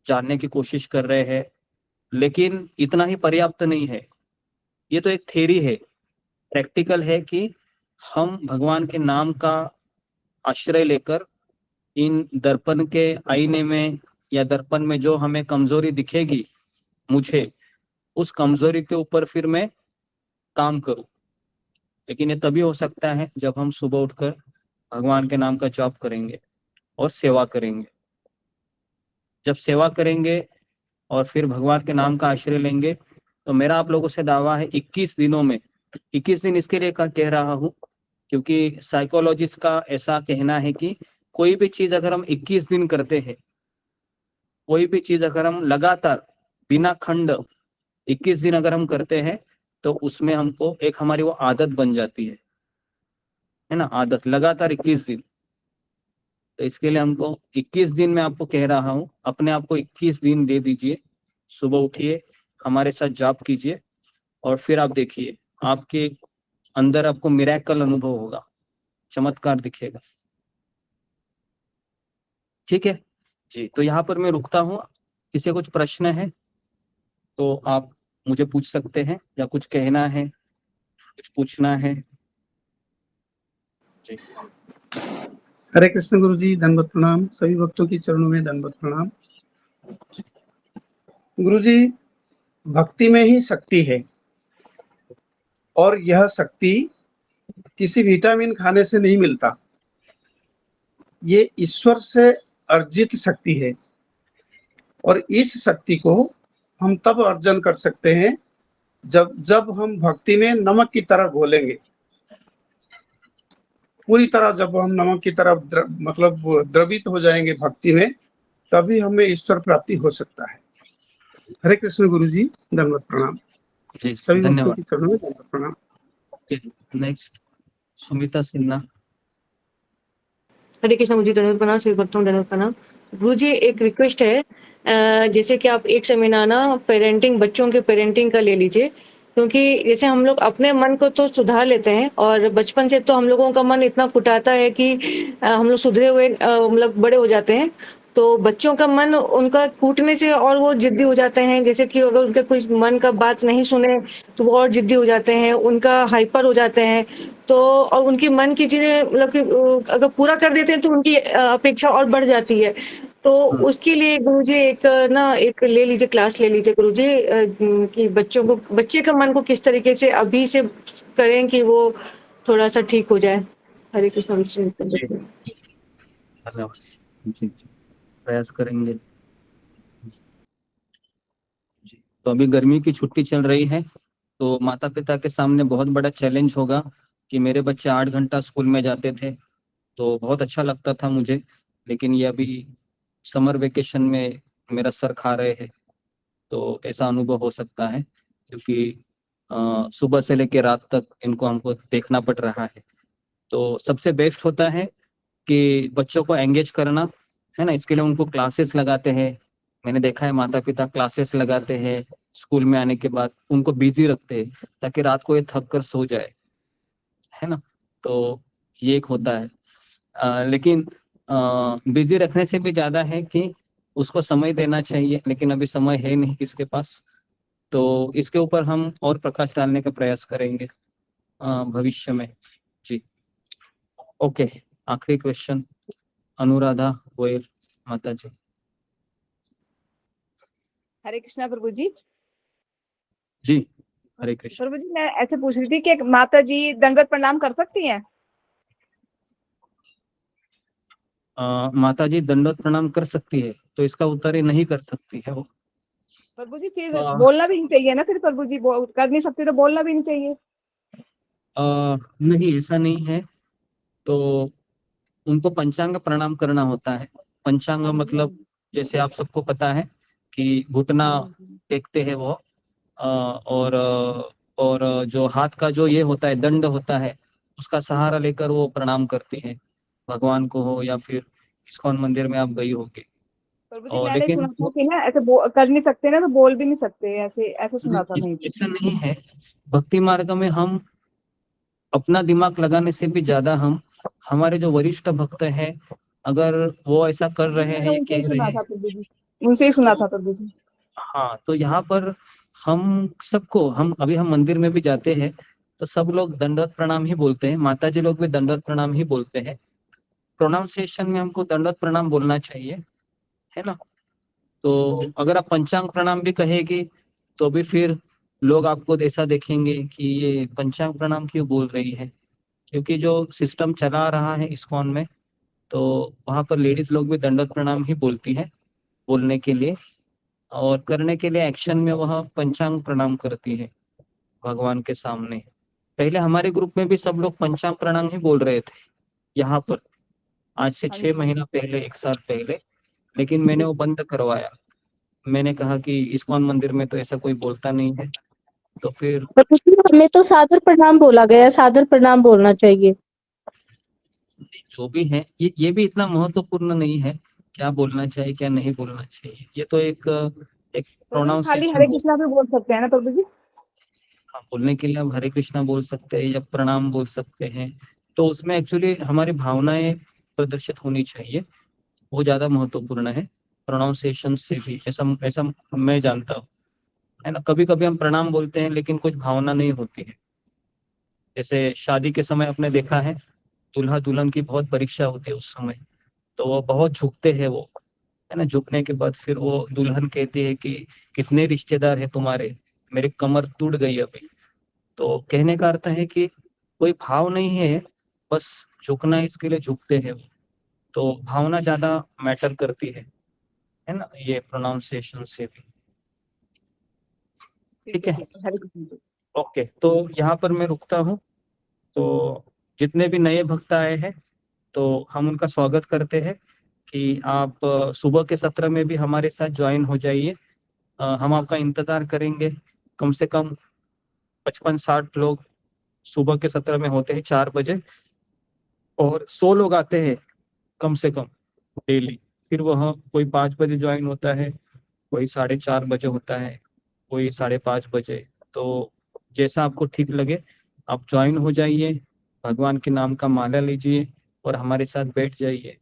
जानने की कोशिश कर रहे हैं, लेकिन इतना ही पर्याप्त नहीं है। ये तो एक थ्योरी है, प्रैक्टिकल है कि हम भगवान के नाम का आश्रय लेकर इन दर्पण के आईने में या दर्पण में जो हमें कमजोरी दिखेगी मुझे, उस कमजोरी के ऊपर फिर मैं काम करूं। लेकिन ये तभी हो सकता है जब हम सुबह उठकर भगवान के नाम का जाप करेंगे और सेवा करेंगे। जब सेवा करेंगे और फिर भगवान के नाम का आश्रय लेंगे, तो मेरा आप लोगों से दावा है 21 दिनों में, 21 दिन इसके लिए कह रहा हूं क्योंकि साइकोलॉजिस्ट का ऐसा कहना है कि कोई भी चीज अगर हम 21 दिन करते हैं, कोई भी चीज अगर हम लगातार बिना खंड 21 दिन अगर हम करते हैं, तो उसमें हमको एक हमारी वो आदत बन जाती है ना, आदत लगातार 21 दिन। तो इसके लिए हमको 21 दिन में आपको कह रहा हूं, अपने आप को 21 दिन दे दीजिए सुबह उठिए, हमारे साथ जाप कीजिए और फिर आप देखिए आपके अंदर आपको मिरेकल अनुभव होगा, चमत्कार दिखेगा। ठीक है जी, तो यहाँ पर मैं रुकता हूँ। किसी कुछ प्रश्न है तो आप मुझे पूछ सकते हैं, या कुछ कहना है, कुछ पूछना है जी। हरे कृष्ण गुरु जी, दंडवत प्रणाम। सभी भक्तों की चरणों में दंडवत प्रणाम। गुरु जी, भक्ति में ही शक्ति है और यह शक्ति किसी विटामिन खाने से नहीं मिलता। ये ईश्वर से अर्जित शक्ति है और इस शक्ति को हम तब अर्जन कर सकते हैं जब हम भक्ति में नमक की तरह घोलेंगे। पूरी तरह जब हम नमक की तरह मतलब द्रवित हो जाएंगे भक्ति में, तभी हमें ईश्वर प्राप्ति हो सकता है। हरे कृष्ण गुरु जी, दंडवत प्रणाम। जी सभी भक्तों धन्यवाद। की चरणों में दंडवत प्रणाम। नेक्स्ट सुमिता सिन्हा। हरे कृष्ण गुरुजी, दंडवत प्रणाम। सभी भक्तों को दंडवत प्रणाम। गुरुजी, एक रिक्वेस्ट है, जैसे कि आप एक सेमिनार ना पेरेंटिंग, बच्चों के पेरेंटिंग का ले लीजिए, क्योंकि जैसे हम लोग अपने मन को तो सुधार लेते हैं और बचपन से तो हम लोगों का मन इतना फुटाता है कि हम लोग सुधरे हुए मतलब बड़े हो जाते हैं, तो बच्चों का मन उनका फूटने से और वो जिद्दी हो जाते हैं। जैसे कि अगर उनका कोई मन का बात नहीं सुने तो वो और जिद्दी हो जाते हैं, उनका हाइपर हो जाते हैं। तो और उनकी मन की चीजें मतलब कि अगर पूरा कर देते हैं तो उनकी अपेक्षा और बढ़ जाती है। तो उसके लिए गुरुजी एक ले लीजिए, क्लास ले लीजिए गुरुजी, कि बच्चे का मन को किस तरीके से अभी से करें कि वो थोड़ा सा ठीक हो जाए। हरे कृष्ण गुरुजी। जी, प्रयास करेंगे जी। तो अभी गर्मी की छुट्टी चल रही है, तो माता पिता के सामने बहुत बड़ा चैलेंज होगा कि मेरे बच्चे 8 घंटा स्कूल में जाते थे तो बहुत अच्छा लगता था मुझे, लेकिन ये अभी समर वेकेशन में मेरा सर खा रहे हैं, तो ऐसा अनुभव हो सकता है, क्योंकि सुबह से लेकर रात तक इनको हमको देखना पड़ रहा है। तो सबसे बेस्ट होता है कि बच्चों को एंगेज करना है ना, इसके लिए उनको क्लासेस लगाते हैं। मैंने देखा है माता पिता क्लासेस लगाते हैं, स्कूल में आने के बाद उनको बिजी रखते हैं ताकि रात को ये थक कर सो जाए, है ना। तो ये एक होता है, लेकिन बिजी रखने से भी ज्यादा है कि उसको समय देना चाहिए, लेकिन अभी समय है नहीं किसके पास। तो इसके ऊपर हम और प्रकाश डालने का प्रयास करेंगे भविष्य में जी। ओके, आखिरी क्वेश्चन अनुराधा गोयल माता जी। हरे कृष्णा प्रभु जी। जी हरे कृष्ण। प्रभु जी, मैं ऐसे पूछ रही थी कि माता जी दंडवत प्रणाम कर सकती हैं? माता जी दंडवत प्रणाम कर सकती है, तो इसका उत्तर ही नहीं कर सकती है वो। प्रभु जी फिर बोलना भी नहीं चाहिए ना, फिर प्रभु जी कर नहीं सकती तो बोलना भी नहीं चाहिए। नहीं, ऐसा नहीं है। तो उनको पंचांग प्रणाम करना होता है। पंचांग मतलब जैसे आप सबको पता है कि घुटना टेकते हैं वो, और जो हाथ का जो ये होता है दंड होता है, उसका सहारा लेकर वो प्रणाम करते हैं भगवान को, हो या फिर इस्कॉन मंदिर में आप गई होगी। प्रभु जी, और मैंने लेकिन सुना था कि ना ऐसे कर नहीं सकते ना तो बोल भी नहीं सकते, ऐसे ऐसे सुना था नहीं। ऐसा नहीं है। भक्ति मार्ग में हम अपना दिमाग लगाने से भी ज्यादा हम हमारे जो वरिष्ठ भक्त हैं, अगर वो ऐसा कर रहे हैं, उनसे ही कह रहे सुना हैं, था प्रभु जी, उनसे ही सुना था प्रभु जी। हाँ, तो यहाँ पर हम सबको, हम मंदिर में भी जाते हैं तो सब लोग दंडवत प्रणाम ही बोलते हैं, माता जी लोग भी दंडवत प्रणाम ही बोलते हैं। प्रोनाउंसिएशन में हमको दंडवत प्रणाम बोलना चाहिए, है ना। तो अगर आप पंचांग प्रणाम भी कहेगी तो भी फिर लोग आपको ऐसा देखेंगे कि ये पंचांग प्रणाम क्यों बोल रही है, क्योंकि जो सिस्टम चला रहा है इस्कॉन में, तो वहां पर लेडीज लोग भी दंडवत प्रणाम ही बोलती है बोलने के लिए, और करने के लिए एक्शन में वह पंचांग प्रणाम करती है भगवान के सामने। पहले हमारे ग्रुप में भी सब लोग पंचांग प्रणाम ही बोल रहे थे यहाँ पर, आज से 6 महीना पहले, 1 साल पहले, लेकिन मैंने वो बंद करवाया। मैंने कहा कि इस्कॉन मंदिर में तो ऐसा कोई बोलता नहीं है, तो फिर हमें तो सादर प्रणाम बोला गया, सादर प्रणाम बोलना चाहिए। जो भी है, ये भी इतना महत्वपूर्ण नहीं है क्या बोलना चाहिए क्या नहीं बोलना चाहिए। ये तो एक एक खाली प्रोनाउंसिएशन हरे कृष्णा भी बोल सकते हैं ना प्रभु जी? बोलने के लिए आप हरे कृष्णा बोल सकते हैं या प्रणाम बोल सकते हैं। तो उसमें एक्चुअली हमारी भावनाएं प्रदर्शित होनी चाहिए, वो ज्यादा महत्वपूर्ण है प्रोनाउंसिएशन से भी, ऐसा ऐसा मैं जानता हूँ, है ना। कभी कभी हम प्रणाम बोलते हैं लेकिन कुछ भावना नहीं होती है। जैसे शादी के समय आपने देखा है, दूल्हा दुल्हन की बहुत परीक्षा होती है उस समय, तो वो बहुत झुकते हैं वो, है ना। झुकने के बाद फिर वो दुल्हन कहती है कि कितने रिश्तेदार है तुम्हारे, मेरी कमर टूट गई अभी। तो कहने का अर्थ है कि कोई भाव नहीं है, बस झुकना है, इसके लिए झुकते हैं वो। तो भावना ज्यादा मैटर करती है ना, ये प्रोनाउंसिएशन से भी। ठीक है, हरे कृष्ण। ओके। तो यहाँ पर मैं रुकता हूँ। तो जितने भी नए भक्त आए हैं तो हम उनका स्वागत करते हैं कि आप सुबह के सत्र में भी हमारे साथ ज्वाइन हो जाइए। हम आपका इंतजार करेंगे। कम से कम 55-60 लोग सुबह के सत्र में होते हैं 4 बजे, और 100 लोग आते हैं कम से कम डेली। फिर वह कोई 5 बजे ज्वाइन होता है, कोई 4:30 बजे होता है, कोई 5:30 बजे। तो जैसा आपको ठीक लगे आप ज्वाइन हो जाइए, भगवान के नाम का माला लीजिए और हमारे साथ बैठ जाइए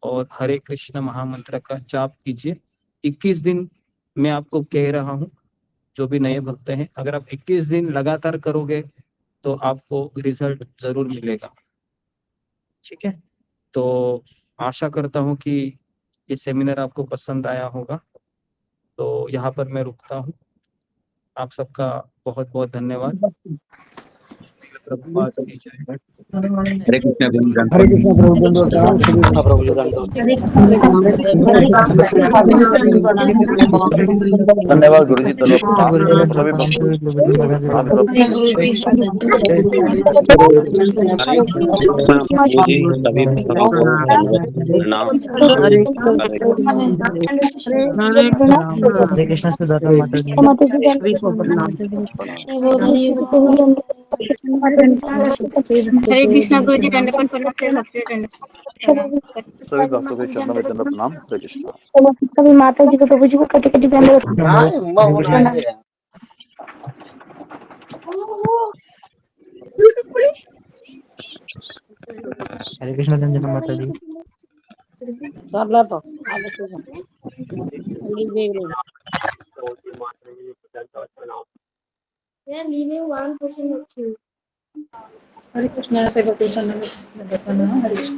और हरे कृष्ण महामंत्र का जाप कीजिए। 21 दिन मैं आपको कह रहा हूँ, जो भी नए भक्त हैं, अगर आप 21 दिन लगातार करोगे तो आपको रिजल्ट जरूर मिलेगा। ठीक है, तो आशा करता हूँ कि ये सेमिनार आपको पसंद आया होगा। तो यहाँ पर मैं रुकता हूँ। आप सबका बहुत बहुत धन्यवाद। प्रभुपाद की जय। हरे कृष्णा हरे कृष्णा प्रभु दंडवत प्रणाम सभी प्रभु जी दंडवत। धन्यवाद गुरुजी, धन्यवाद प्रणाम सभी भक्तों को सभी भक्तों को दंडवत प्रणाम। हरे कृष्णा सुदाता माता जी को प्रणाम। हरे कृष्णा गुरु जी दंडवत प्रणाम से भक्ति दंडवत सभी भक्तों के चरणों में दंडवत प्रणाम। हरे कृष्णा। सभी माता जी को प्रभु जी को कटी कटी दंडवत प्रणाम। हरे कृष्णा दंडवत माता जी। हरे कृष्णा सेवा के चरणों में प्रणाम। हरे कृष्णा।